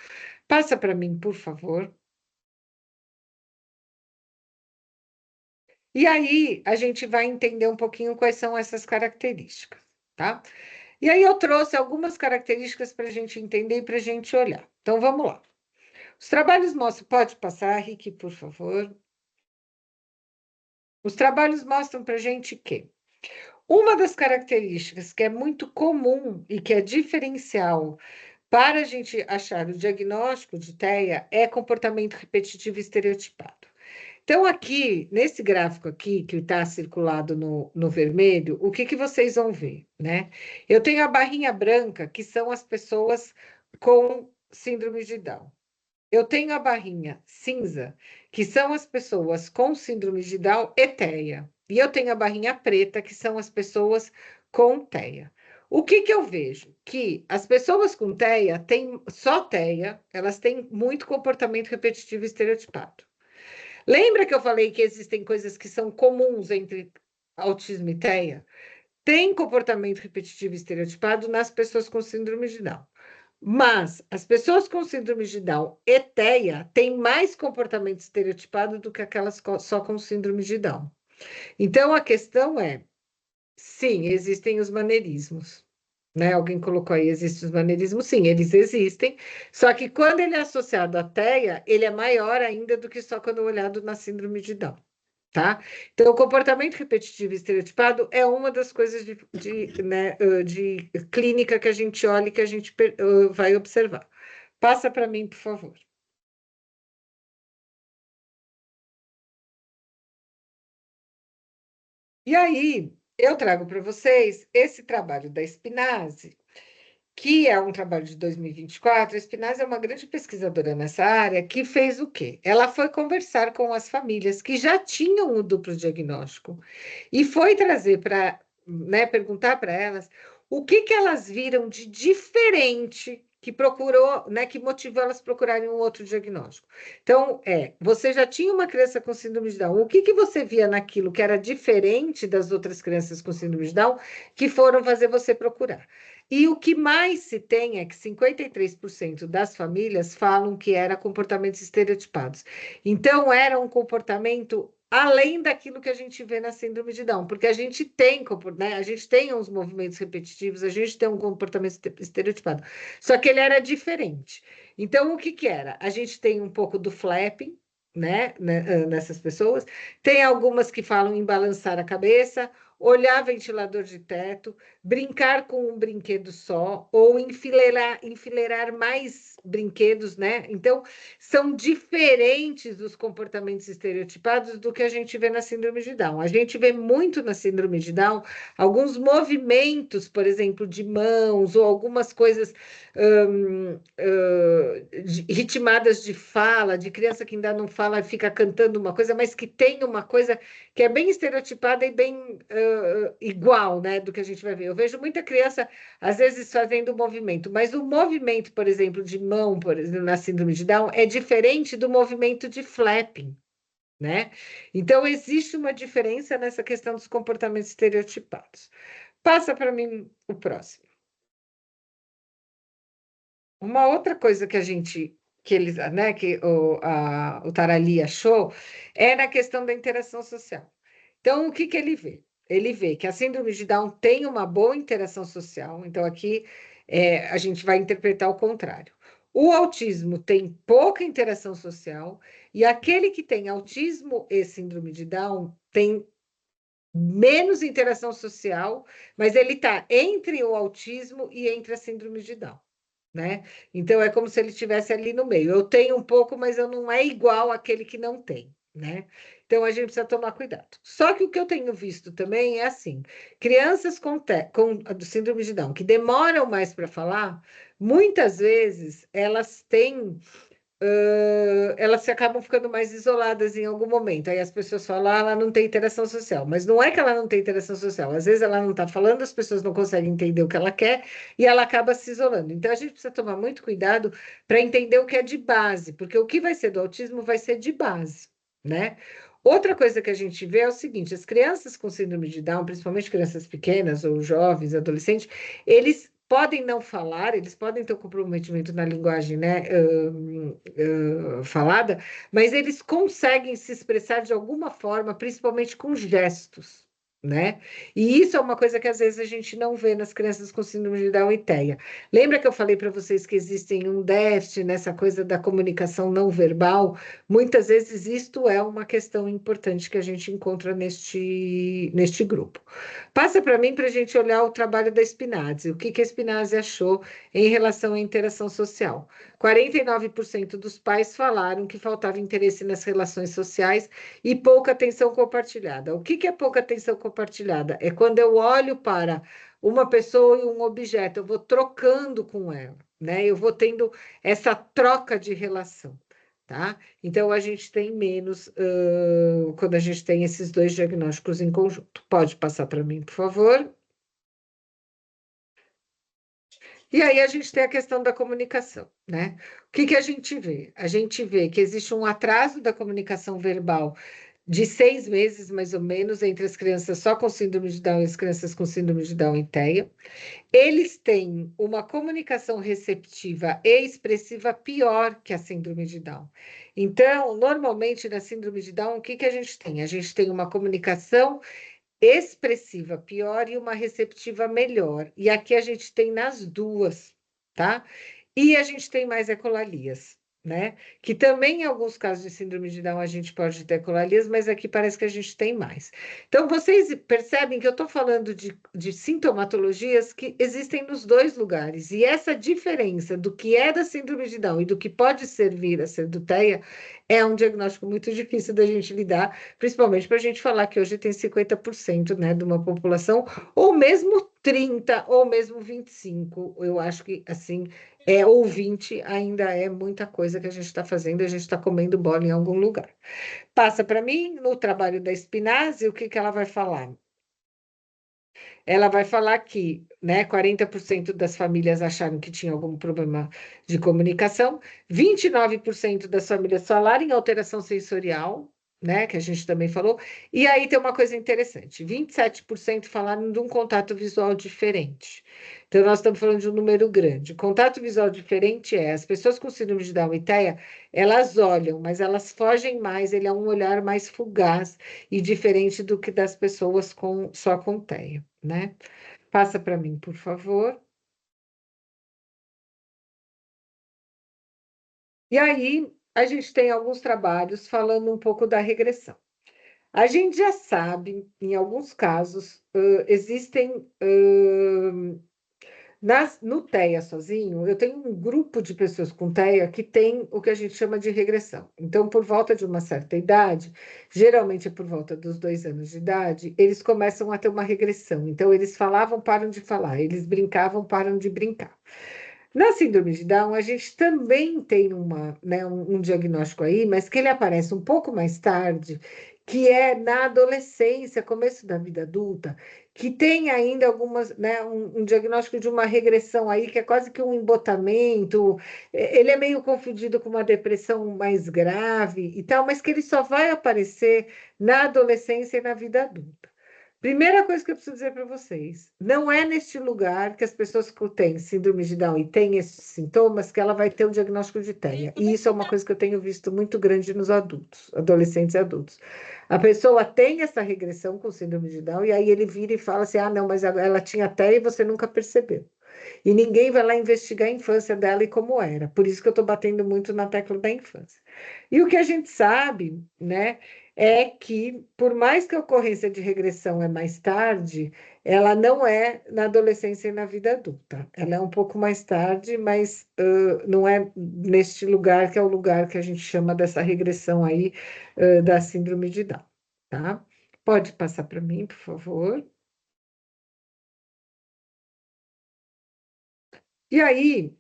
Passa para mim, por favor. E aí, a gente vai entender um pouquinho quais são essas características, tá? E aí, eu trouxe algumas características para a gente entender e para a gente olhar. Então, vamos lá. Os trabalhos mostram. Pode passar, Rick, por favor. Os trabalhos mostram para a gente que uma das características que é muito comum e que é diferencial para a gente achar o diagnóstico de TEA é comportamento repetitivo e estereotipado. Então, aqui, nesse gráfico aqui, que está circulado no vermelho, o que vocês vão ver, né? Eu tenho a barrinha branca, que são as pessoas com síndrome de Down. Eu tenho a barrinha cinza, que são as pessoas com síndrome de Down e TEA. E eu tenho a barrinha preta, que são as pessoas com TEA. O que eu vejo? Que as pessoas com TEA têm só TEA, elas têm muito comportamento repetitivo e estereotipado. Lembra que eu falei que existem coisas que são comuns entre autismo e TEA? Tem comportamento repetitivo e estereotipado nas pessoas com síndrome de Down. Mas as pessoas com síndrome de Down e TEA têm mais comportamento estereotipado do que aquelas só com síndrome de Down. Então, a questão é, sim, existem os maneirismos. Né? Alguém colocou aí, existem os maneirismos? Sim, eles existem. Só que quando ele é associado à TEA, ele é maior ainda do que só quando olhado na síndrome de Down. Tá? Então, o comportamento repetitivo e estereotipado é uma das coisas de clínica que a gente olha e que a gente vai observar. Passa para mim, por favor. E aí, eu trago para vocês esse trabalho da Spinazzi, que é um trabalho de 2024. A Spinazzi é uma grande pesquisadora nessa área, que fez o quê? Ela foi conversar com as famílias que já tinham o duplo diagnóstico e foi trazer para, né, perguntar para elas o que elas viram de diferente que procurou, né, que motivou elas a procurarem um outro diagnóstico. Então, você já tinha uma criança com síndrome de Down, o que você via naquilo que era diferente das outras crianças com síndrome de Down que foram fazer você procurar? E o que mais se tem é que 53% das famílias falam que era comportamentos estereotipados. Então, era um comportamento além daquilo que a gente vê na síndrome de Down, porque a gente tem, né, a gente tem uns movimentos repetitivos, a gente tem um comportamento estereotipado, só que ele era diferente. Então, o que era? A gente tem um pouco do flapping, né, nessas pessoas, tem algumas que falam em balançar a cabeça, olhar ventilador de teto, brincar com um brinquedo só, ou enfileirar mais brinquedos, né? Então, são diferentes os comportamentos estereotipados do que a gente vê na síndrome de Down. A gente vê muito na síndrome de Down alguns movimentos, por exemplo, de mãos, ou algumas coisas ritmadas de fala, de criança que ainda não fala, fica cantando uma coisa, mas que tem uma coisa que é bem estereotipada e bem igual, né, do que a gente vai ver. Eu vejo muita criança, às vezes, fazendo movimento, mas o movimento, por exemplo, de mão, por exemplo, na síndrome de Down, é diferente do movimento de flapping, né? Então, existe uma diferença nessa questão dos comportamentos estereotipados. Passa para mim o próximo. Uma outra coisa que a gente, que eles, né, que o Tarali achou, é na questão da interação social. Então, o que que ele vê? Ele vê que a síndrome de Down tem uma boa interação social, então aqui a gente vai interpretar o contrário. O autismo tem pouca interação social, e aquele que tem autismo e síndrome de Down tem menos interação social, mas ele está entre o autismo e entre a síndrome de Down, né? Então é como se ele estivesse ali no meio. Eu tenho um pouco, mas eu não é igual àquele que não tem, né? Então a gente precisa tomar cuidado. Só que o que eu tenho visto também é assim: crianças com síndrome de Down que demoram mais para falar, muitas vezes elas têm elas se acabam ficando mais isoladas em algum momento. Aí as pessoas falam, ela não tem interação social. Mas não é que ela não tem interação social. Às vezes ela não está falando, as pessoas não conseguem entender o que ela quer e ela acaba se isolando. Então a gente precisa tomar muito cuidado para entender o que é de base, porque o que vai ser do autismo vai ser de base, né? Outra coisa que a gente vê é o seguinte: as crianças com síndrome de Down, principalmente crianças pequenas ou jovens, adolescentes, eles podem não falar, eles podem ter um comprometimento na linguagem, né, falada, mas eles conseguem se expressar de alguma forma, principalmente com gestos, né? E isso é uma coisa que às vezes a gente não vê nas crianças com síndrome de Down e TEA. Lembra que eu falei para vocês que existem um déficit nessa coisa da comunicação não verbal? Muitas vezes isto é uma questão importante que a gente encontra neste grupo. Passa para mim para a gente olhar o trabalho da Spinazzi. O que que a Spinazzi achou em relação à interação social? 49% dos pais falaram que faltava interesse nas relações sociais e pouca atenção compartilhada. O que que é pouca atenção compartilhada? É quando eu olho para uma pessoa e um objeto, eu vou trocando com ela, né? Eu vou tendo essa troca de relação. Tá? Então, a gente tem menos quando a gente tem esses dois diagnósticos em conjunto. Pode passar para mim, por favor? E aí a gente tem a questão da comunicação, né? O que que a gente vê? A gente vê que existe um atraso da comunicação verbal de 6 meses, mais ou menos, entre as crianças só com síndrome de Down e as crianças com síndrome de Down e TEA. Eles têm uma comunicação receptiva e expressiva pior que a síndrome de Down. Então, normalmente, na síndrome de Down, o que que a gente tem? A gente tem uma comunicação expressiva pior e uma receptiva melhor. E aqui a gente tem nas duas, tá? E a gente tem mais ecolalias, né? Que também em alguns casos de síndrome de Down a gente pode ter ecolalias, mas aqui parece que a gente tem mais. Então, vocês percebem que eu estou falando de sintomatologias que existem nos dois lugares. E essa diferença do que é da síndrome de Down e do que pode servir a ser do TEA é um diagnóstico muito difícil da gente lidar, principalmente para a gente falar que hoje tem 50%, né, de uma população, ou mesmo 30, ou mesmo 25. Eu acho que, assim, ou 20 ainda é muita coisa que a gente está fazendo, a gente está comendo bola em algum lugar. Passa para mim, no trabalho da Spinazzi, o que que ela vai falar? Ela vai falar que, né, 40% das famílias acharam que tinha algum problema de comunicação, 29% das famílias falaram em alteração sensorial, né, que a gente também falou, e aí tem uma coisa interessante, 27% falaram de um contato visual diferente. Então, nós estamos falando de um número grande. Contato visual diferente as pessoas com síndrome de Down e TEA, elas olham, mas elas fogem mais, ele é um olhar mais fugaz e diferente do que das pessoas só com TEA, né? Passa para mim, por favor. E aí, a gente tem alguns trabalhos falando um pouco da regressão. A gente já sabe, em alguns casos, existem no TEA sozinho, eu tenho um grupo de pessoas com TEA que tem o que a gente chama de regressão. Então, por volta de uma certa idade, geralmente é por volta dos 2 anos de idade, eles começam a ter uma regressão. Então, eles falavam, param de falar, eles brincavam, param de brincar. Na síndrome de Down, a gente também tem um diagnóstico aí, mas que ele aparece um pouco mais tarde, que é na adolescência, começo da vida adulta, que tem ainda algumas, né, um diagnóstico de uma regressão aí, que é quase que um embotamento, ele é meio confundido com uma depressão mais grave e tal, mas que ele só vai aparecer na adolescência e na vida adulta. Primeira coisa que eu preciso dizer para vocês, não é neste lugar que as pessoas que têm síndrome de Down e têm esses sintomas que ela vai ter o diagnóstico de TEA. E isso é uma coisa que eu tenho visto muito grande nos adultos, adolescentes e adultos. A pessoa tem essa regressão com síndrome de Down e aí ele vira e fala assim, ah, não, mas ela tinha TEA e você nunca percebeu. E ninguém vai lá investigar a infância dela e como era. Por isso que eu estou batendo muito na tecla da infância. E o que a gente sabe, né, é que, por mais que a ocorrência de regressão é mais tarde, ela não é na adolescência e na vida adulta. Ela é um pouco mais tarde, mas não é neste lugar que é o lugar que a gente chama dessa regressão aí da síndrome de Down, tá? Pode passar para mim, por favor. E aí,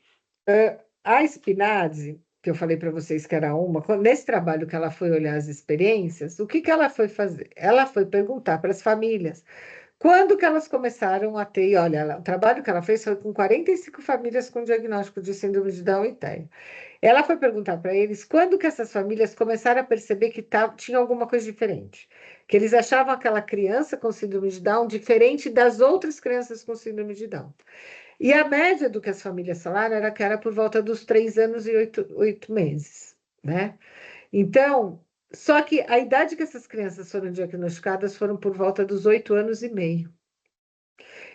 a Spinazzi, que eu falei para vocês que era uma, nesse trabalho que ela foi olhar as experiências, o que que ela foi fazer? Ela foi perguntar para as famílias quando que elas começaram a ter, e olha, o trabalho que ela fez foi com 45 famílias com diagnóstico de síndrome de Down e TEA. Ela foi perguntar para eles quando que essas famílias começaram a perceber que tinha alguma coisa diferente, que eles achavam aquela criança com síndrome de Down diferente das outras crianças com síndrome de Down. E a média do que as famílias falaram era que era por volta dos 3 anos e 8 meses, né? Então, só que a idade que essas crianças foram diagnosticadas foram por volta dos 8 anos e meio.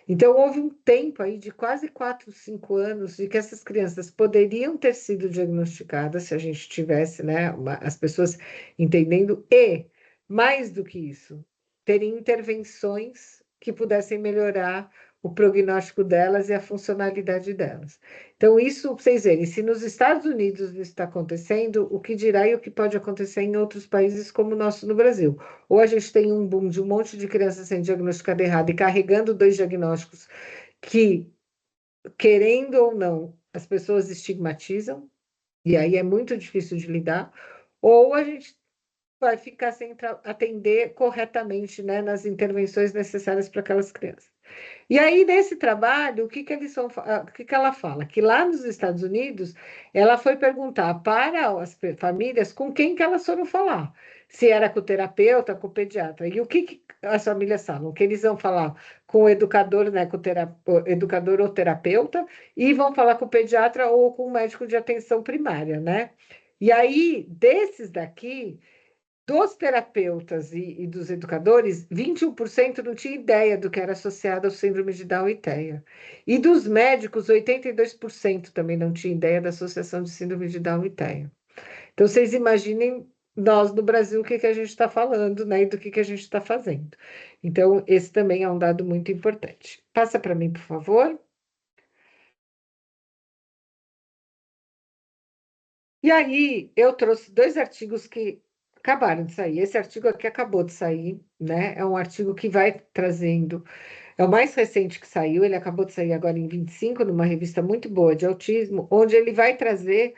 Então, houve um tempo aí de quase 4, 5 anos de que essas crianças poderiam ter sido diagnosticadas se a gente tivesse, né, as pessoas entendendo, e, mais do que isso, terem intervenções que pudessem melhorar o prognóstico delas e a funcionalidade delas. Então, isso, vocês verem, se nos Estados Unidos isso está acontecendo, o que dirá e o que pode acontecer em outros países como o nosso no Brasil. Ou a gente tem um boom de um monte de crianças sendo diagnosticada errado e carregando 2 diagnósticos que, querendo ou não, as pessoas estigmatizam, e aí é muito difícil de lidar, ou a gente vai ficar sem atender corretamente, né, nas intervenções necessárias para aquelas crianças. E aí, nesse trabalho, o que que ela fala? Que lá nos Estados Unidos, ela foi perguntar para as famílias com quem que elas foram falar. Se era com o terapeuta, com o pediatra. E o que que as famílias falam? Que eles vão falar com o educador, né, com o educador ou terapeuta, e vão falar com o pediatra ou com o médico de atenção primária, né? E aí, desses daqui, dos terapeutas e dos educadores, 21% não tinha ideia do que era associado ao síndrome de Down e TEA. E dos médicos, 82% também não tinha ideia da associação de síndrome de Down e TEA. Então, vocês imaginem nós no Brasil o que que a gente está falando, né, e do que a gente está fazendo. Então, esse também é um dado muito importante. Passa para mim, por favor. E aí, eu trouxe 2 artigos que acabaram de sair. Esse artigo aqui acabou de sair, né? É um artigo que vai trazendo. É o mais recente que saiu, ele acabou de sair agora em 25, numa revista muito boa de autismo, onde ele vai trazer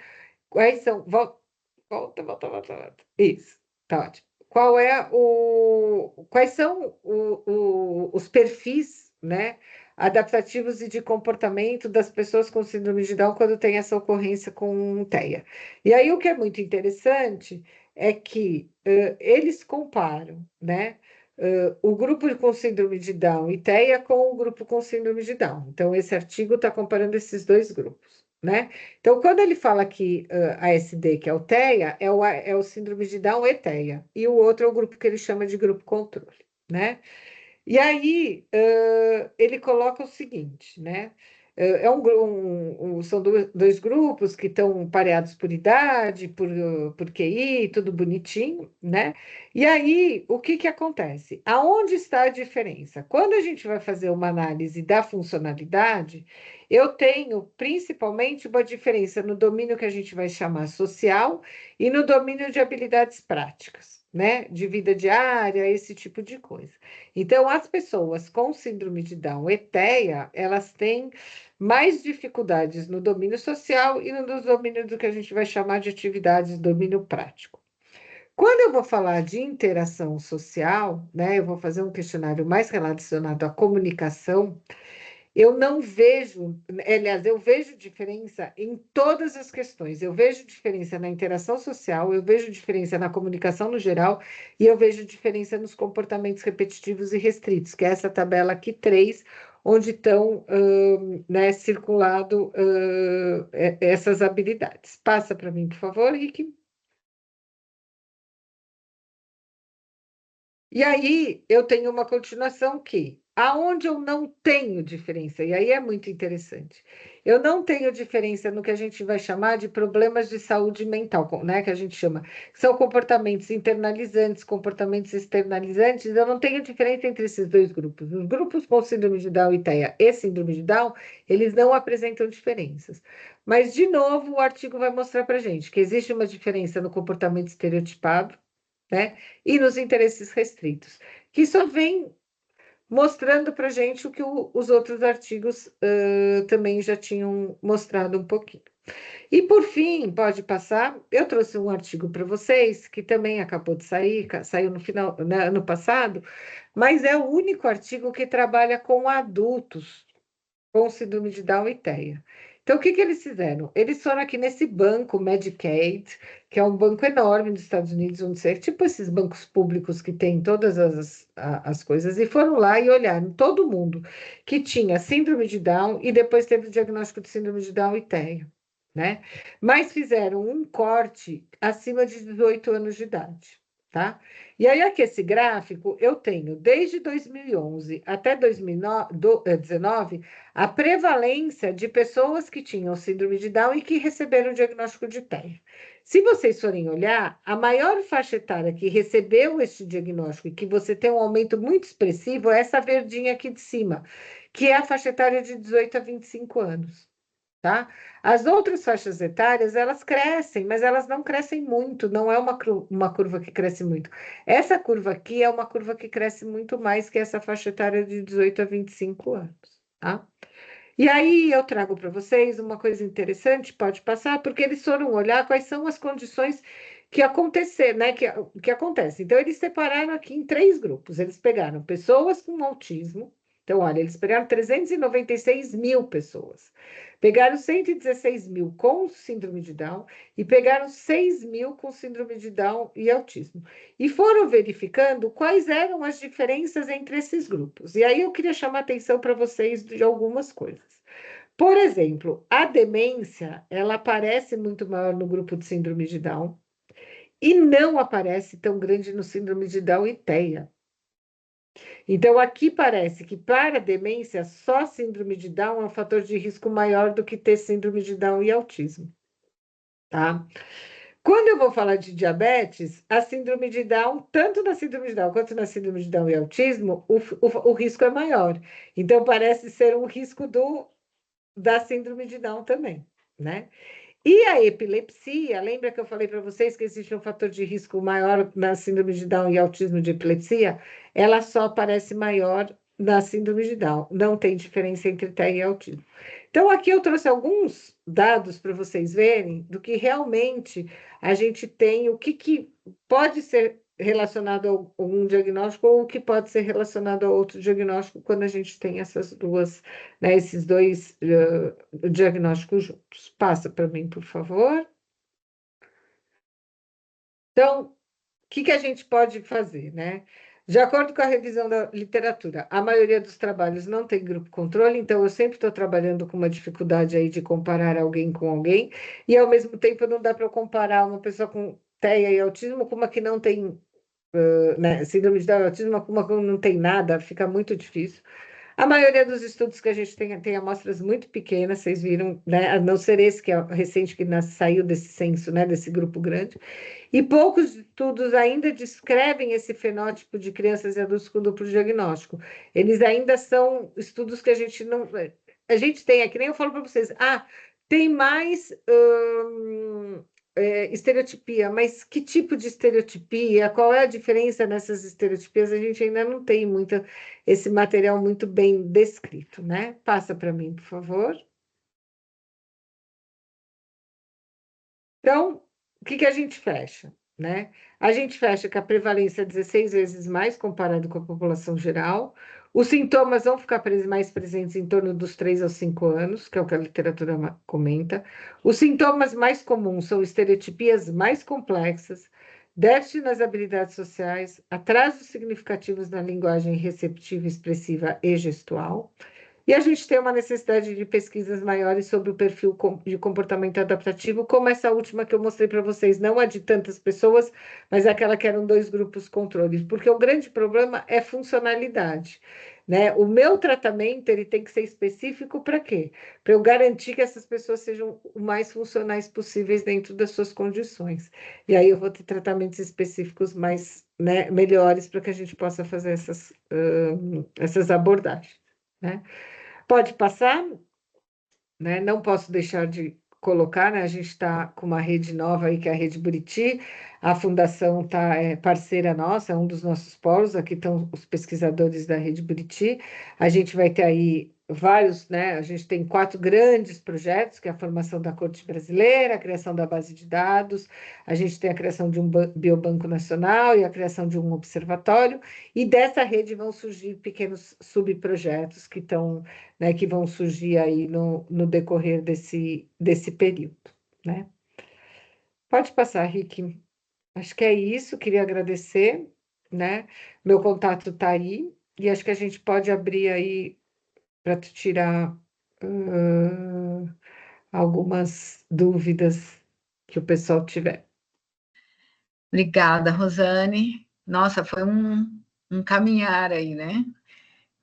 quais são. Volta. Isso, tá ótimo. Quais são os perfis, né, adaptativos e de comportamento das pessoas com síndrome de Down quando tem essa ocorrência com TEA. E aí o que é muito interessante é que eles comparam, né, o grupo com síndrome de Down e TEA com o grupo com síndrome de Down. Então, esse artigo está comparando esses 2 grupos, né? Então, quando ele fala que a ASD, que é o TEA, é o síndrome de Down e TEA, e o outro é o grupo que ele chama de grupo controle, né? E aí, ele coloca o seguinte, né? São 2 grupos que estão pareados por idade, por QI, tudo bonitinho, né? E aí, o que que acontece? Aonde está a diferença? Quando a gente vai fazer uma análise da funcionalidade, eu tenho principalmente uma diferença no domínio que a gente vai chamar social e no domínio de habilidades práticas, né? De vida diária, esse tipo de coisa. Então, as pessoas com síndrome de Down e TEA, elas têm mais dificuldades no domínio social e no domínio do que a gente vai chamar de atividades, domínio prático. Quando eu vou falar de interação social, né, eu vou fazer um questionário mais relacionado à comunicação. Eu não vejo, aliás, eu vejo diferença em todas as questões. Eu vejo diferença na interação social, eu vejo diferença na comunicação no geral, e eu vejo diferença nos comportamentos repetitivos e restritos, que é essa tabela aqui 3, onde estão, né, circulado, essas habilidades. Passa para mim, por favor, Rick. E aí eu tenho uma continuação que, aonde eu não tenho diferença, e aí é muito interessante, eu não tenho diferença no que a gente vai chamar de problemas de saúde mental, né, que a gente chama, são comportamentos internalizantes, comportamentos externalizantes, eu não tenho diferença entre esses dois grupos. Os grupos com síndrome de Down e TEA e síndrome de Down, eles não apresentam diferenças. Mas, de novo, o artigo vai mostrar para a gente que existe uma diferença no comportamento estereotipado, né? E nos interesses restritos, que só vem mostrando para a gente o que os outros artigos também já tinham mostrado um pouquinho. E, por fim, pode passar, eu trouxe um artigo para vocês, que também acabou de sair, saiu no final, né, ano passado, mas é o único artigo que trabalha com adultos com síndrome de Down e TEA. Então, o que eles fizeram? Eles foram aqui nesse banco, Medicaid, que é um banco enorme dos Estados Unidos, onde você, tipo esses bancos públicos que tem todas as coisas, e foram lá e olharam todo mundo que tinha síndrome de Down e depois teve o diagnóstico de síndrome de Down e TEA, né? Mas fizeram um corte acima de 18 anos de idade. Tá? E aí, aqui esse gráfico, eu tenho desde 2011 até 2019 a prevalência de pessoas que tinham síndrome de Down e que receberam o diagnóstico de TEA. Se vocês forem olhar, a maior faixa etária que recebeu este diagnóstico e que você tem um aumento muito expressivo é essa verdinha aqui de cima, que é a faixa etária de 18 a 25 anos. Tá? As outras faixas etárias, elas crescem, mas elas não crescem muito, não é uma curva que cresce muito. Essa curva aqui é uma curva que cresce muito mais que essa faixa etária de 18 a 25 anos. Tá? E aí eu trago para vocês uma coisa interessante, pode passar, porque eles foram olhar quais são as condições que acontecer, né? Que acontece. Então, eles separaram aqui em 3 grupos. Eles pegaram pessoas com autismo. Então, olha, eles pegaram 396 mil pessoas. Pegaram 116 mil com síndrome de Down e pegaram 6 mil com síndrome de Down e autismo. E foram verificando quais eram as diferenças entre esses grupos. E aí eu queria chamar a atenção para vocês de algumas coisas. Por exemplo, a demência, ela aparece muito maior no grupo de síndrome de Down e não aparece tão grande no síndrome de Down e TEA. Então, aqui parece que para a demência, só síndrome de Down é um fator de risco maior do que ter síndrome de Down e autismo, tá? Quando eu vou falar de diabetes, a síndrome de Down, tanto na síndrome de Down quanto na síndrome de Down e autismo, o risco é maior. Então, parece ser um risco da síndrome de Down também, né? E a epilepsia, lembra que eu falei para vocês que existe um fator de risco maior na síndrome de Down e autismo de epilepsia? Ela só aparece maior na síndrome de Down, não tem diferença entre TEA e autismo. Então, aqui eu trouxe alguns dados para vocês verem do que realmente a gente tem, o que pode ser relacionado a um diagnóstico ou o que pode ser relacionado a outro diagnóstico quando a gente tem essas duas, né, esses dois diagnósticos juntos. Passa para mim, por favor. Então, o que a gente pode fazer, né? De acordo com a revisão da literatura, a maioria dos trabalhos não tem grupo controle, então eu sempre estou trabalhando com uma dificuldade aí de comparar alguém com alguém, e ao mesmo tempo não dá para comparar uma pessoa com TEA e autismo com uma que não tem, né, síndrome de Down e autismo, com uma que não tem nada, fica muito difícil. A maioria dos estudos que a gente tem amostras muito pequenas, vocês viram, né? A não ser esse que é recente, que saiu desse censo, né? Desse grupo grande. E poucos estudos ainda descrevem esse fenótipo de crianças e adultos com duplo diagnóstico. Eles ainda são estudos que a gente não. A gente tem, é que nem eu falo para vocês, tem mais estereotipia, mas que tipo de estereotipia? Qual é a diferença nessas estereotipias? A gente ainda não tem esse material muito bem descrito, né? Passa para mim, por favor. Então, o que a gente fecha? né? A gente fecha que a prevalência é 16 vezes mais comparado com a população geral. Os sintomas vão ficar mais presentes em torno dos 3 aos 5 anos, que é o que a literatura comenta. Os sintomas mais comuns são estereotipias mais complexas, déficit nas habilidades sociais, atrasos significativos na linguagem receptiva, expressiva e gestual. E a gente tem uma necessidade de pesquisas maiores sobre o perfil de comportamento adaptativo, como essa última que eu mostrei para vocês, não a de tantas pessoas, mas aquela que eram 2 grupos controles, porque o grande problema é funcionalidade, né? O meu tratamento ele tem que ser específico para quê? Para eu garantir que essas pessoas sejam o mais funcionais possíveis dentro das suas condições. E aí eu vou ter tratamentos específicos mais, né, melhores para que a gente possa fazer essas abordagens, né? Pode passar, né? Não posso deixar de colocar, né? A gente está com uma rede nova aí, que é a Rede Buriti. A fundação é parceira nossa, é um dos nossos polos. Aqui estão os pesquisadores da Rede Buriti. A gente vai ter aí vários, né? A gente tem 4 grandes projetos, que é a formação da Corte Brasileira, a criação da base de dados, a gente tem a criação de um biobanco nacional e a criação de um observatório, e dessa rede vão surgir pequenos subprojetos que estão, né, que vão surgir aí no decorrer desse período, né? Pode passar, Rick. Acho que é isso, queria agradecer, né? Meu contato está aí, e acho que a gente pode abrir aí para tu tirar algumas dúvidas que o pessoal tiver. Obrigada, Rosane. Nossa, foi um caminhar aí, né?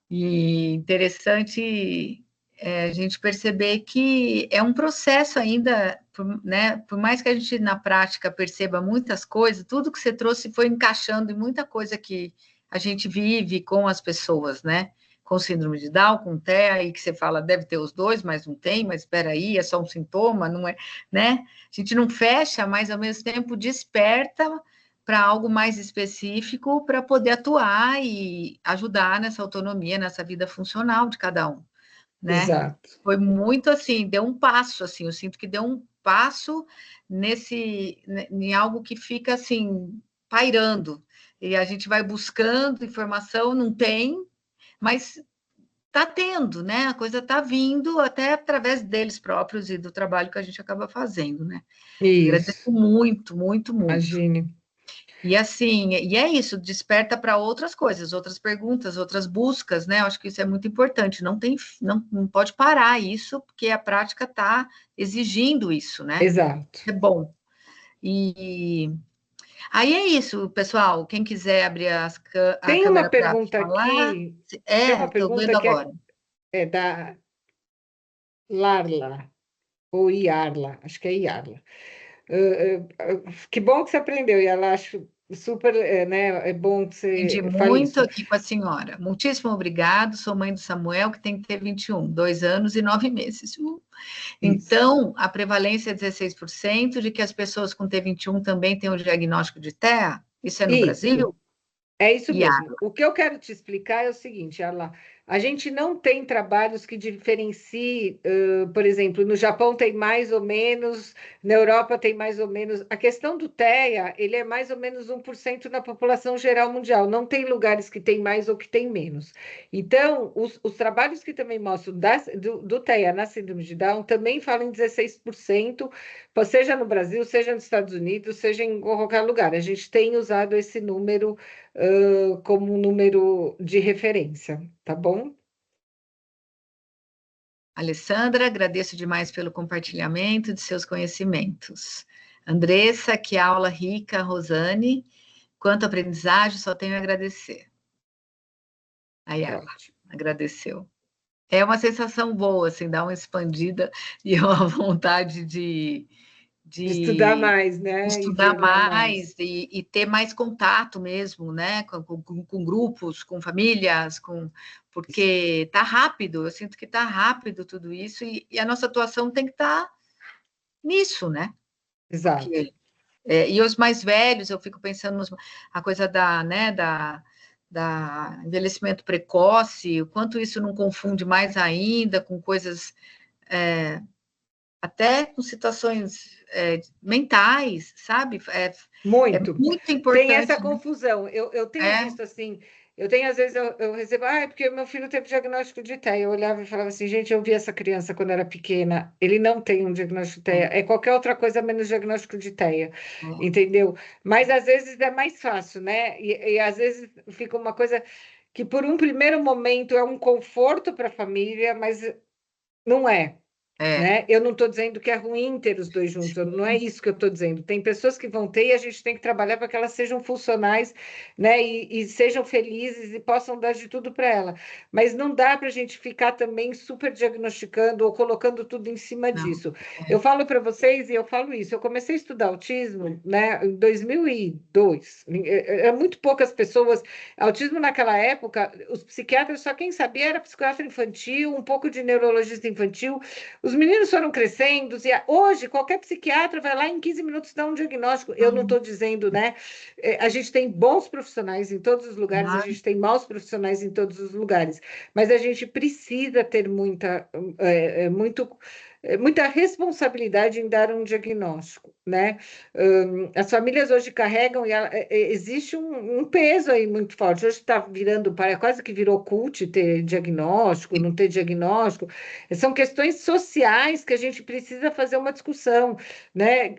E interessante a gente perceber que é um processo ainda, né? Por mais que a gente na prática perceba muitas coisas, tudo que você trouxe foi encaixando em muita coisa que a gente vive com as pessoas, né? Com síndrome de Down, com TEA, e que você fala, deve ter os dois, mas não tem, mas espera aí, é só um sintoma, não é, né? A gente não fecha, mas ao mesmo tempo desperta para algo mais específico para poder atuar e ajudar nessa autonomia, nessa vida funcional de cada um, né? Exato. Foi muito assim, deu um passo, assim, eu sinto que deu um passo em algo que fica assim, pairando, e a gente vai buscando informação, não tem, mas está tendo, né? A coisa está vindo até através deles próprios e do trabalho que a gente acaba fazendo, né? Agradeço Isso, muito, muito, muito. imagine. E assim, e é isso, desperta para outras coisas, outras perguntas, outras buscas, né? Eu acho que isso é muito importante. Não pode parar isso, porque a prática está exigindo isso, né? Exato. É bom. E aí é isso, pessoal. Quem quiser abrir a Tem uma câmera para pergunta falar, aqui, tem uma estou pergunta vendo que agora. é da Larla, ou Iarla, acho que é Iarla. Que bom que você aprendeu, e ela acho super, né, é bom que Aprendi você fale muito isso. aqui com a senhora. Muitíssimo obrigado. Sou mãe do Samuel, que tem que ter 21, 2 anos e 9 meses. Isso. Então, a prevalência é 16% de que as pessoas com T21 também têm o diagnóstico de TEA? Isso é no Isso. Brasil? É isso E a mesmo. O que eu quero te explicar é o seguinte, Arla, a gente não tem trabalhos que diferenciem, por exemplo, no Japão tem mais ou menos, na Europa tem mais ou menos. A questão do TEA, ele é mais ou menos 1% na população geral mundial. Não tem lugares que tem mais ou que tem menos. Então, os trabalhos que também mostram do TEA na síndrome de Down também falam em 16%, seja no Brasil, seja nos Estados Unidos, seja em qualquer lugar. A gente tem usado esse número como um número de referência, tá bom? Alessandra, agradeço demais pelo compartilhamento de seus conhecimentos. Andressa, que aula rica, Rosane. Quanto aprendizagem, só tenho a agradecer. Aí ela Ótimo. agradeceu. É uma sensação boa, assim, dá uma expandida e uma vontade De estudar de mais, né? E estudar ver mais. mais e ter mais contato mesmo, né, com grupos, com famílias, porque está rápido, eu sinto que está rápido tudo isso, e a nossa atuação tem que estar nisso, né? Exato. Porque, e os mais velhos, eu fico pensando a coisa da envelhecimento precoce, o quanto isso não confunde mais ainda com coisas até com situações mentais, sabe? É Muito. muito Tem importante, essa né? confusão. Eu tenho visto assim, eu tenho, às vezes, eu recebo, é porque meu filho teve diagnóstico de TEA. Eu olhava e falava assim, gente, eu vi essa criança quando era pequena, ele não tem um diagnóstico de TEA, é qualquer outra coisa menos diagnóstico de TEA, entendeu? Mas às vezes é mais fácil, né? E às vezes fica uma coisa que por um primeiro momento é um conforto para a família, mas não é. Né? Eu não estou dizendo que é ruim ter os dois juntos, não é isso que eu estou dizendo. Tem pessoas que vão ter e a gente tem que trabalhar para que elas sejam funcionais, né? E sejam felizes e possam dar de tudo para ela. Mas não dá para a gente ficar também super diagnosticando ou colocando tudo em cima disso. Eu falo para vocês e eu falo isso. Eu comecei a estudar autismo, né, em 2002. Eram muito poucas pessoas. Autismo naquela época, os psiquiatras, só quem sabia era psiquiatra infantil, um pouco de neurologista infantil. Os meninos foram crescendo, e hoje qualquer psiquiatra vai lá em 15 minutos dar um diagnóstico. Eu não estou dizendo, né? A gente tem bons profissionais em todos os lugares, a gente tem maus profissionais em todos os lugares, mas a gente precisa ter muita responsabilidade em dar um diagnóstico, né? As famílias hoje carregam e existe um peso aí muito forte. Hoje está virando, quase que virou cult ter diagnóstico, não ter diagnóstico. São questões sociais que a gente precisa fazer uma discussão, né?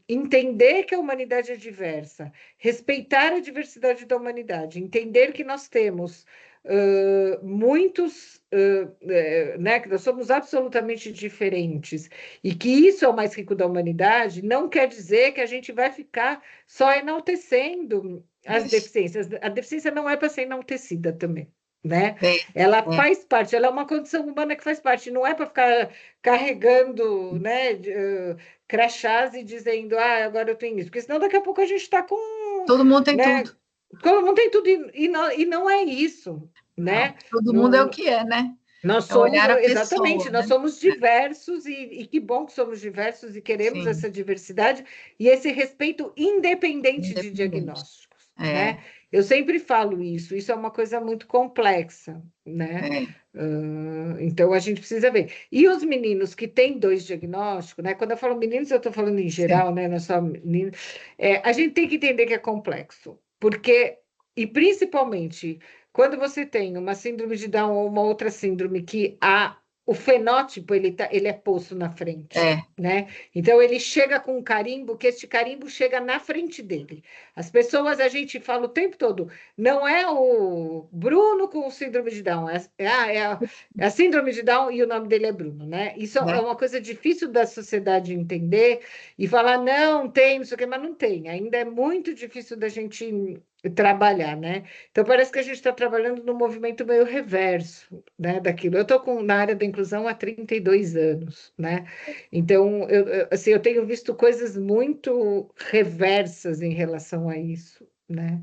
Entender que a humanidade é diversa, respeitar a diversidade da humanidade, entender que nós temos muitos, né, que nós somos absolutamente diferentes e que isso é o mais rico da humanidade, não quer dizer que a gente vai ficar só enaltecendo as deficiências. A deficiência não é para ser enaltecida também. Né? Ela faz parte, ela é uma condição humana que faz parte, não é para ficar carregando, né, crachás e dizendo, agora eu tenho isso, porque senão daqui a pouco a gente está com. Todo mundo tem Né, tudo. todo mundo tem tudo, e não é isso, né? Não, todo mundo é o que é, né? Nós É somos, olhar a exatamente, pessoa, nós né? somos diversos e que bom que somos diversos e queremos Sim, essa diversidade e esse respeito independente de independente. diagnósticos, né? É, Eu sempre falo isso é uma coisa muito complexa, né? é, Então a gente precisa ver. E os meninos que têm dois diagnósticos, né? Quando eu falo meninos, eu estou falando em sim, geral, né? Não só meninos. A gente tem que entender que é complexo, e principalmente quando você tem uma síndrome de Down ou uma outra síndrome que o fenótipo ele é posto na frente, é, né? Então ele chega com um carimbo, que este carimbo chega na frente dele. As pessoas, a gente fala o tempo todo, não é o Bruno com síndrome de Down, é a síndrome de Down e o nome dele é Bruno, né? Isso é né? uma coisa difícil da sociedade entender e falar, não, tem, não sei o quê, mas não tem. Ainda é muito difícil da gente trabalhar, né? Então, parece que a gente está trabalhando num movimento meio reverso, né, daquilo. Eu estou na área da inclusão há 32 anos, né? Então, assim, eu tenho visto coisas muito reversas em relação a isso, né?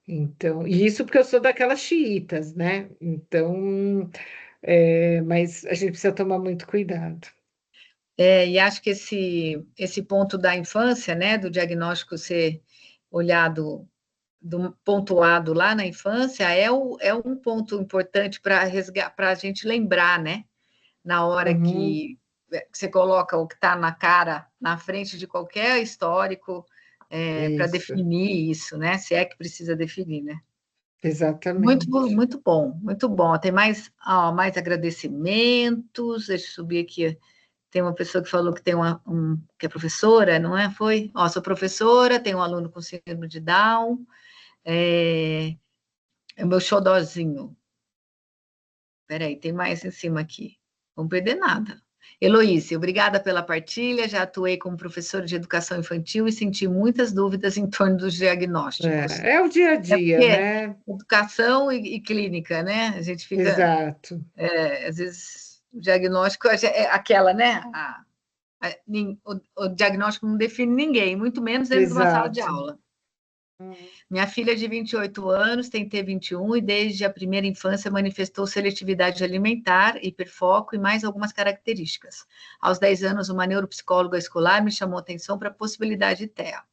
Então, e isso porque eu sou daquelas xiitas, né? Então, mas a gente precisa tomar muito cuidado. E acho que esse ponto da infância, né, do diagnóstico ser olhado, pontuado lá na infância, é um ponto importante para a gente lembrar, né? Na hora Uhum, que você coloca o que está na cara, na frente de qualquer histórico, para isso, definir isso, né? Se é que precisa definir, né? Muito, exatamente. muito bom, muito bom. Tem mais agradecimentos. Deixa eu subir aqui. Tem uma pessoa que falou que tem que é professora, não é? Foi? Sou professora, tenho um aluno com síndrome de Down, é o meu xodózinho. Peraí, tem mais em cima aqui. Não perder nada. Heloísa, obrigada pela partilha. Já atuei como professora de educação infantil e senti muitas dúvidas em torno dos diagnósticos. É o dia a É dia, porque né? educação e clínica, né? A gente fica, Exato. às vezes, o diagnóstico é aquela, né? O diagnóstico não define ninguém, muito menos dentro de uma sala de Exato. aula. Minha filha de 28 anos tem T21 e desde a primeira infância manifestou seletividade alimentar, hiperfoco e mais algumas características. Aos 10 anos, uma neuropsicóloga escolar me chamou atenção para a possibilidade de TEA.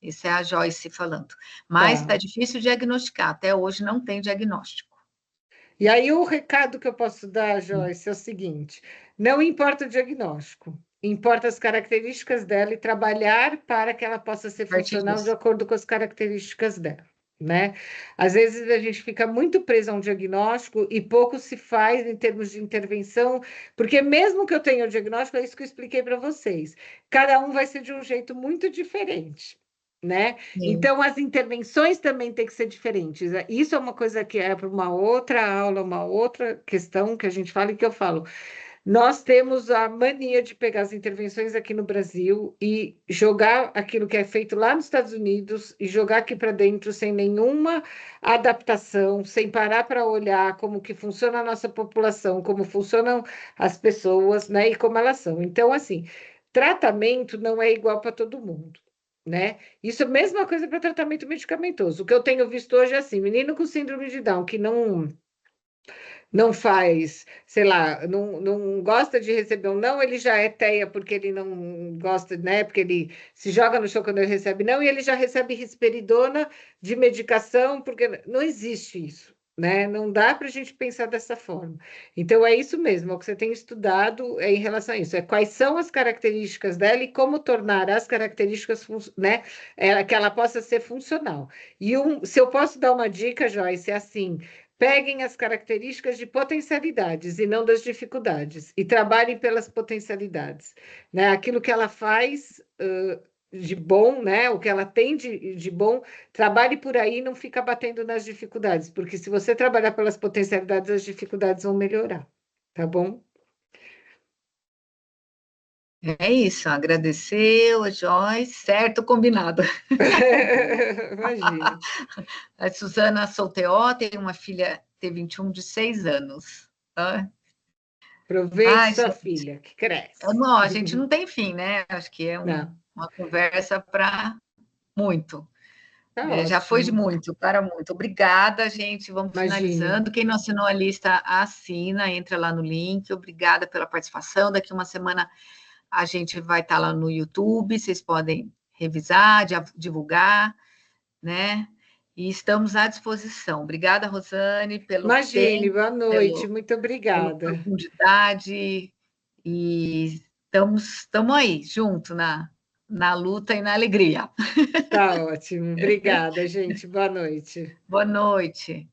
Isso é a Joyce falando. Mas está Tá. difícil diagnosticar, até hoje não tem diagnóstico. E aí o recado que eu posso dar, Joyce, é o seguinte: não importa o diagnóstico, importa as características dela e trabalhar para que ela possa ser A partir funcional de disso. acordo com as características dela, né? Às vezes a gente fica muito preso a um diagnóstico e pouco se faz em termos de intervenção, porque mesmo que eu tenha o diagnóstico, é isso que eu expliquei para vocês, cada um vai ser de um jeito muito diferente. Né? Sim. Então, as intervenções também têm que ser diferentes. Isso é uma coisa que é para uma outra aula, uma outra questão que a gente fala e que eu falo. Nós temos a mania de pegar as intervenções aqui no Brasil e jogar aquilo que é feito lá nos Estados Unidos e jogar aqui para dentro sem nenhuma adaptação, sem parar para olhar como que funciona a nossa população, como funcionam as pessoas, né, e como elas são. Então, assim, tratamento não é igual para todo mundo. Né? Isso é a mesma coisa para tratamento medicamentoso. O que eu tenho visto hoje é assim, menino com síndrome de Down que não faz, sei lá, não gosta de receber um não, ele já é teia porque ele não gosta, né? Porque ele se joga no chão quando ele recebe não, e ele já recebe risperidona de medicação, porque não existe isso, né? Não dá para a gente pensar dessa forma. Então, é isso mesmo, o que você tem estudado é em relação a isso, é quais são as características dela e como tornar as características, né, que ela possa ser funcional. E se eu posso dar uma dica, Joyce, é assim. Peguem as características de potencialidades e não das dificuldades, e trabalhem pelas potencialidades. Né? Aquilo que ela faz de bom, né? O que ela tem de bom, trabalhe por aí e não fica batendo nas dificuldades, porque se você trabalhar pelas potencialidades, as dificuldades vão melhorar. Tá bom? É isso, agradeceu, Joyce, certo, combinado. Imagina. A Suzana Solteó tem uma filha T21 de 6 anos. Tá? Aproveite Ai, sua gente, filha, que cresce. não, a gente não tem fim, né? Acho que é Não, uma conversa para muito. tá Já foi de ótimo. muito, para muito. Obrigada, gente. Vamos Imagine. finalizando. Quem não assinou a lista, assina, entra lá no link. Obrigada pela participação. Daqui uma semana a gente vai estar lá no YouTube, vocês podem revisar, divulgar, né? E estamos à disposição. Obrigada, Rosane, pelo Imagine, tempo, boa noite, pelo, muito pela obrigada. profundidade, e estamos aí, junto na luta e na alegria. Tá ótimo. Obrigada, gente. Boa noite. Boa noite.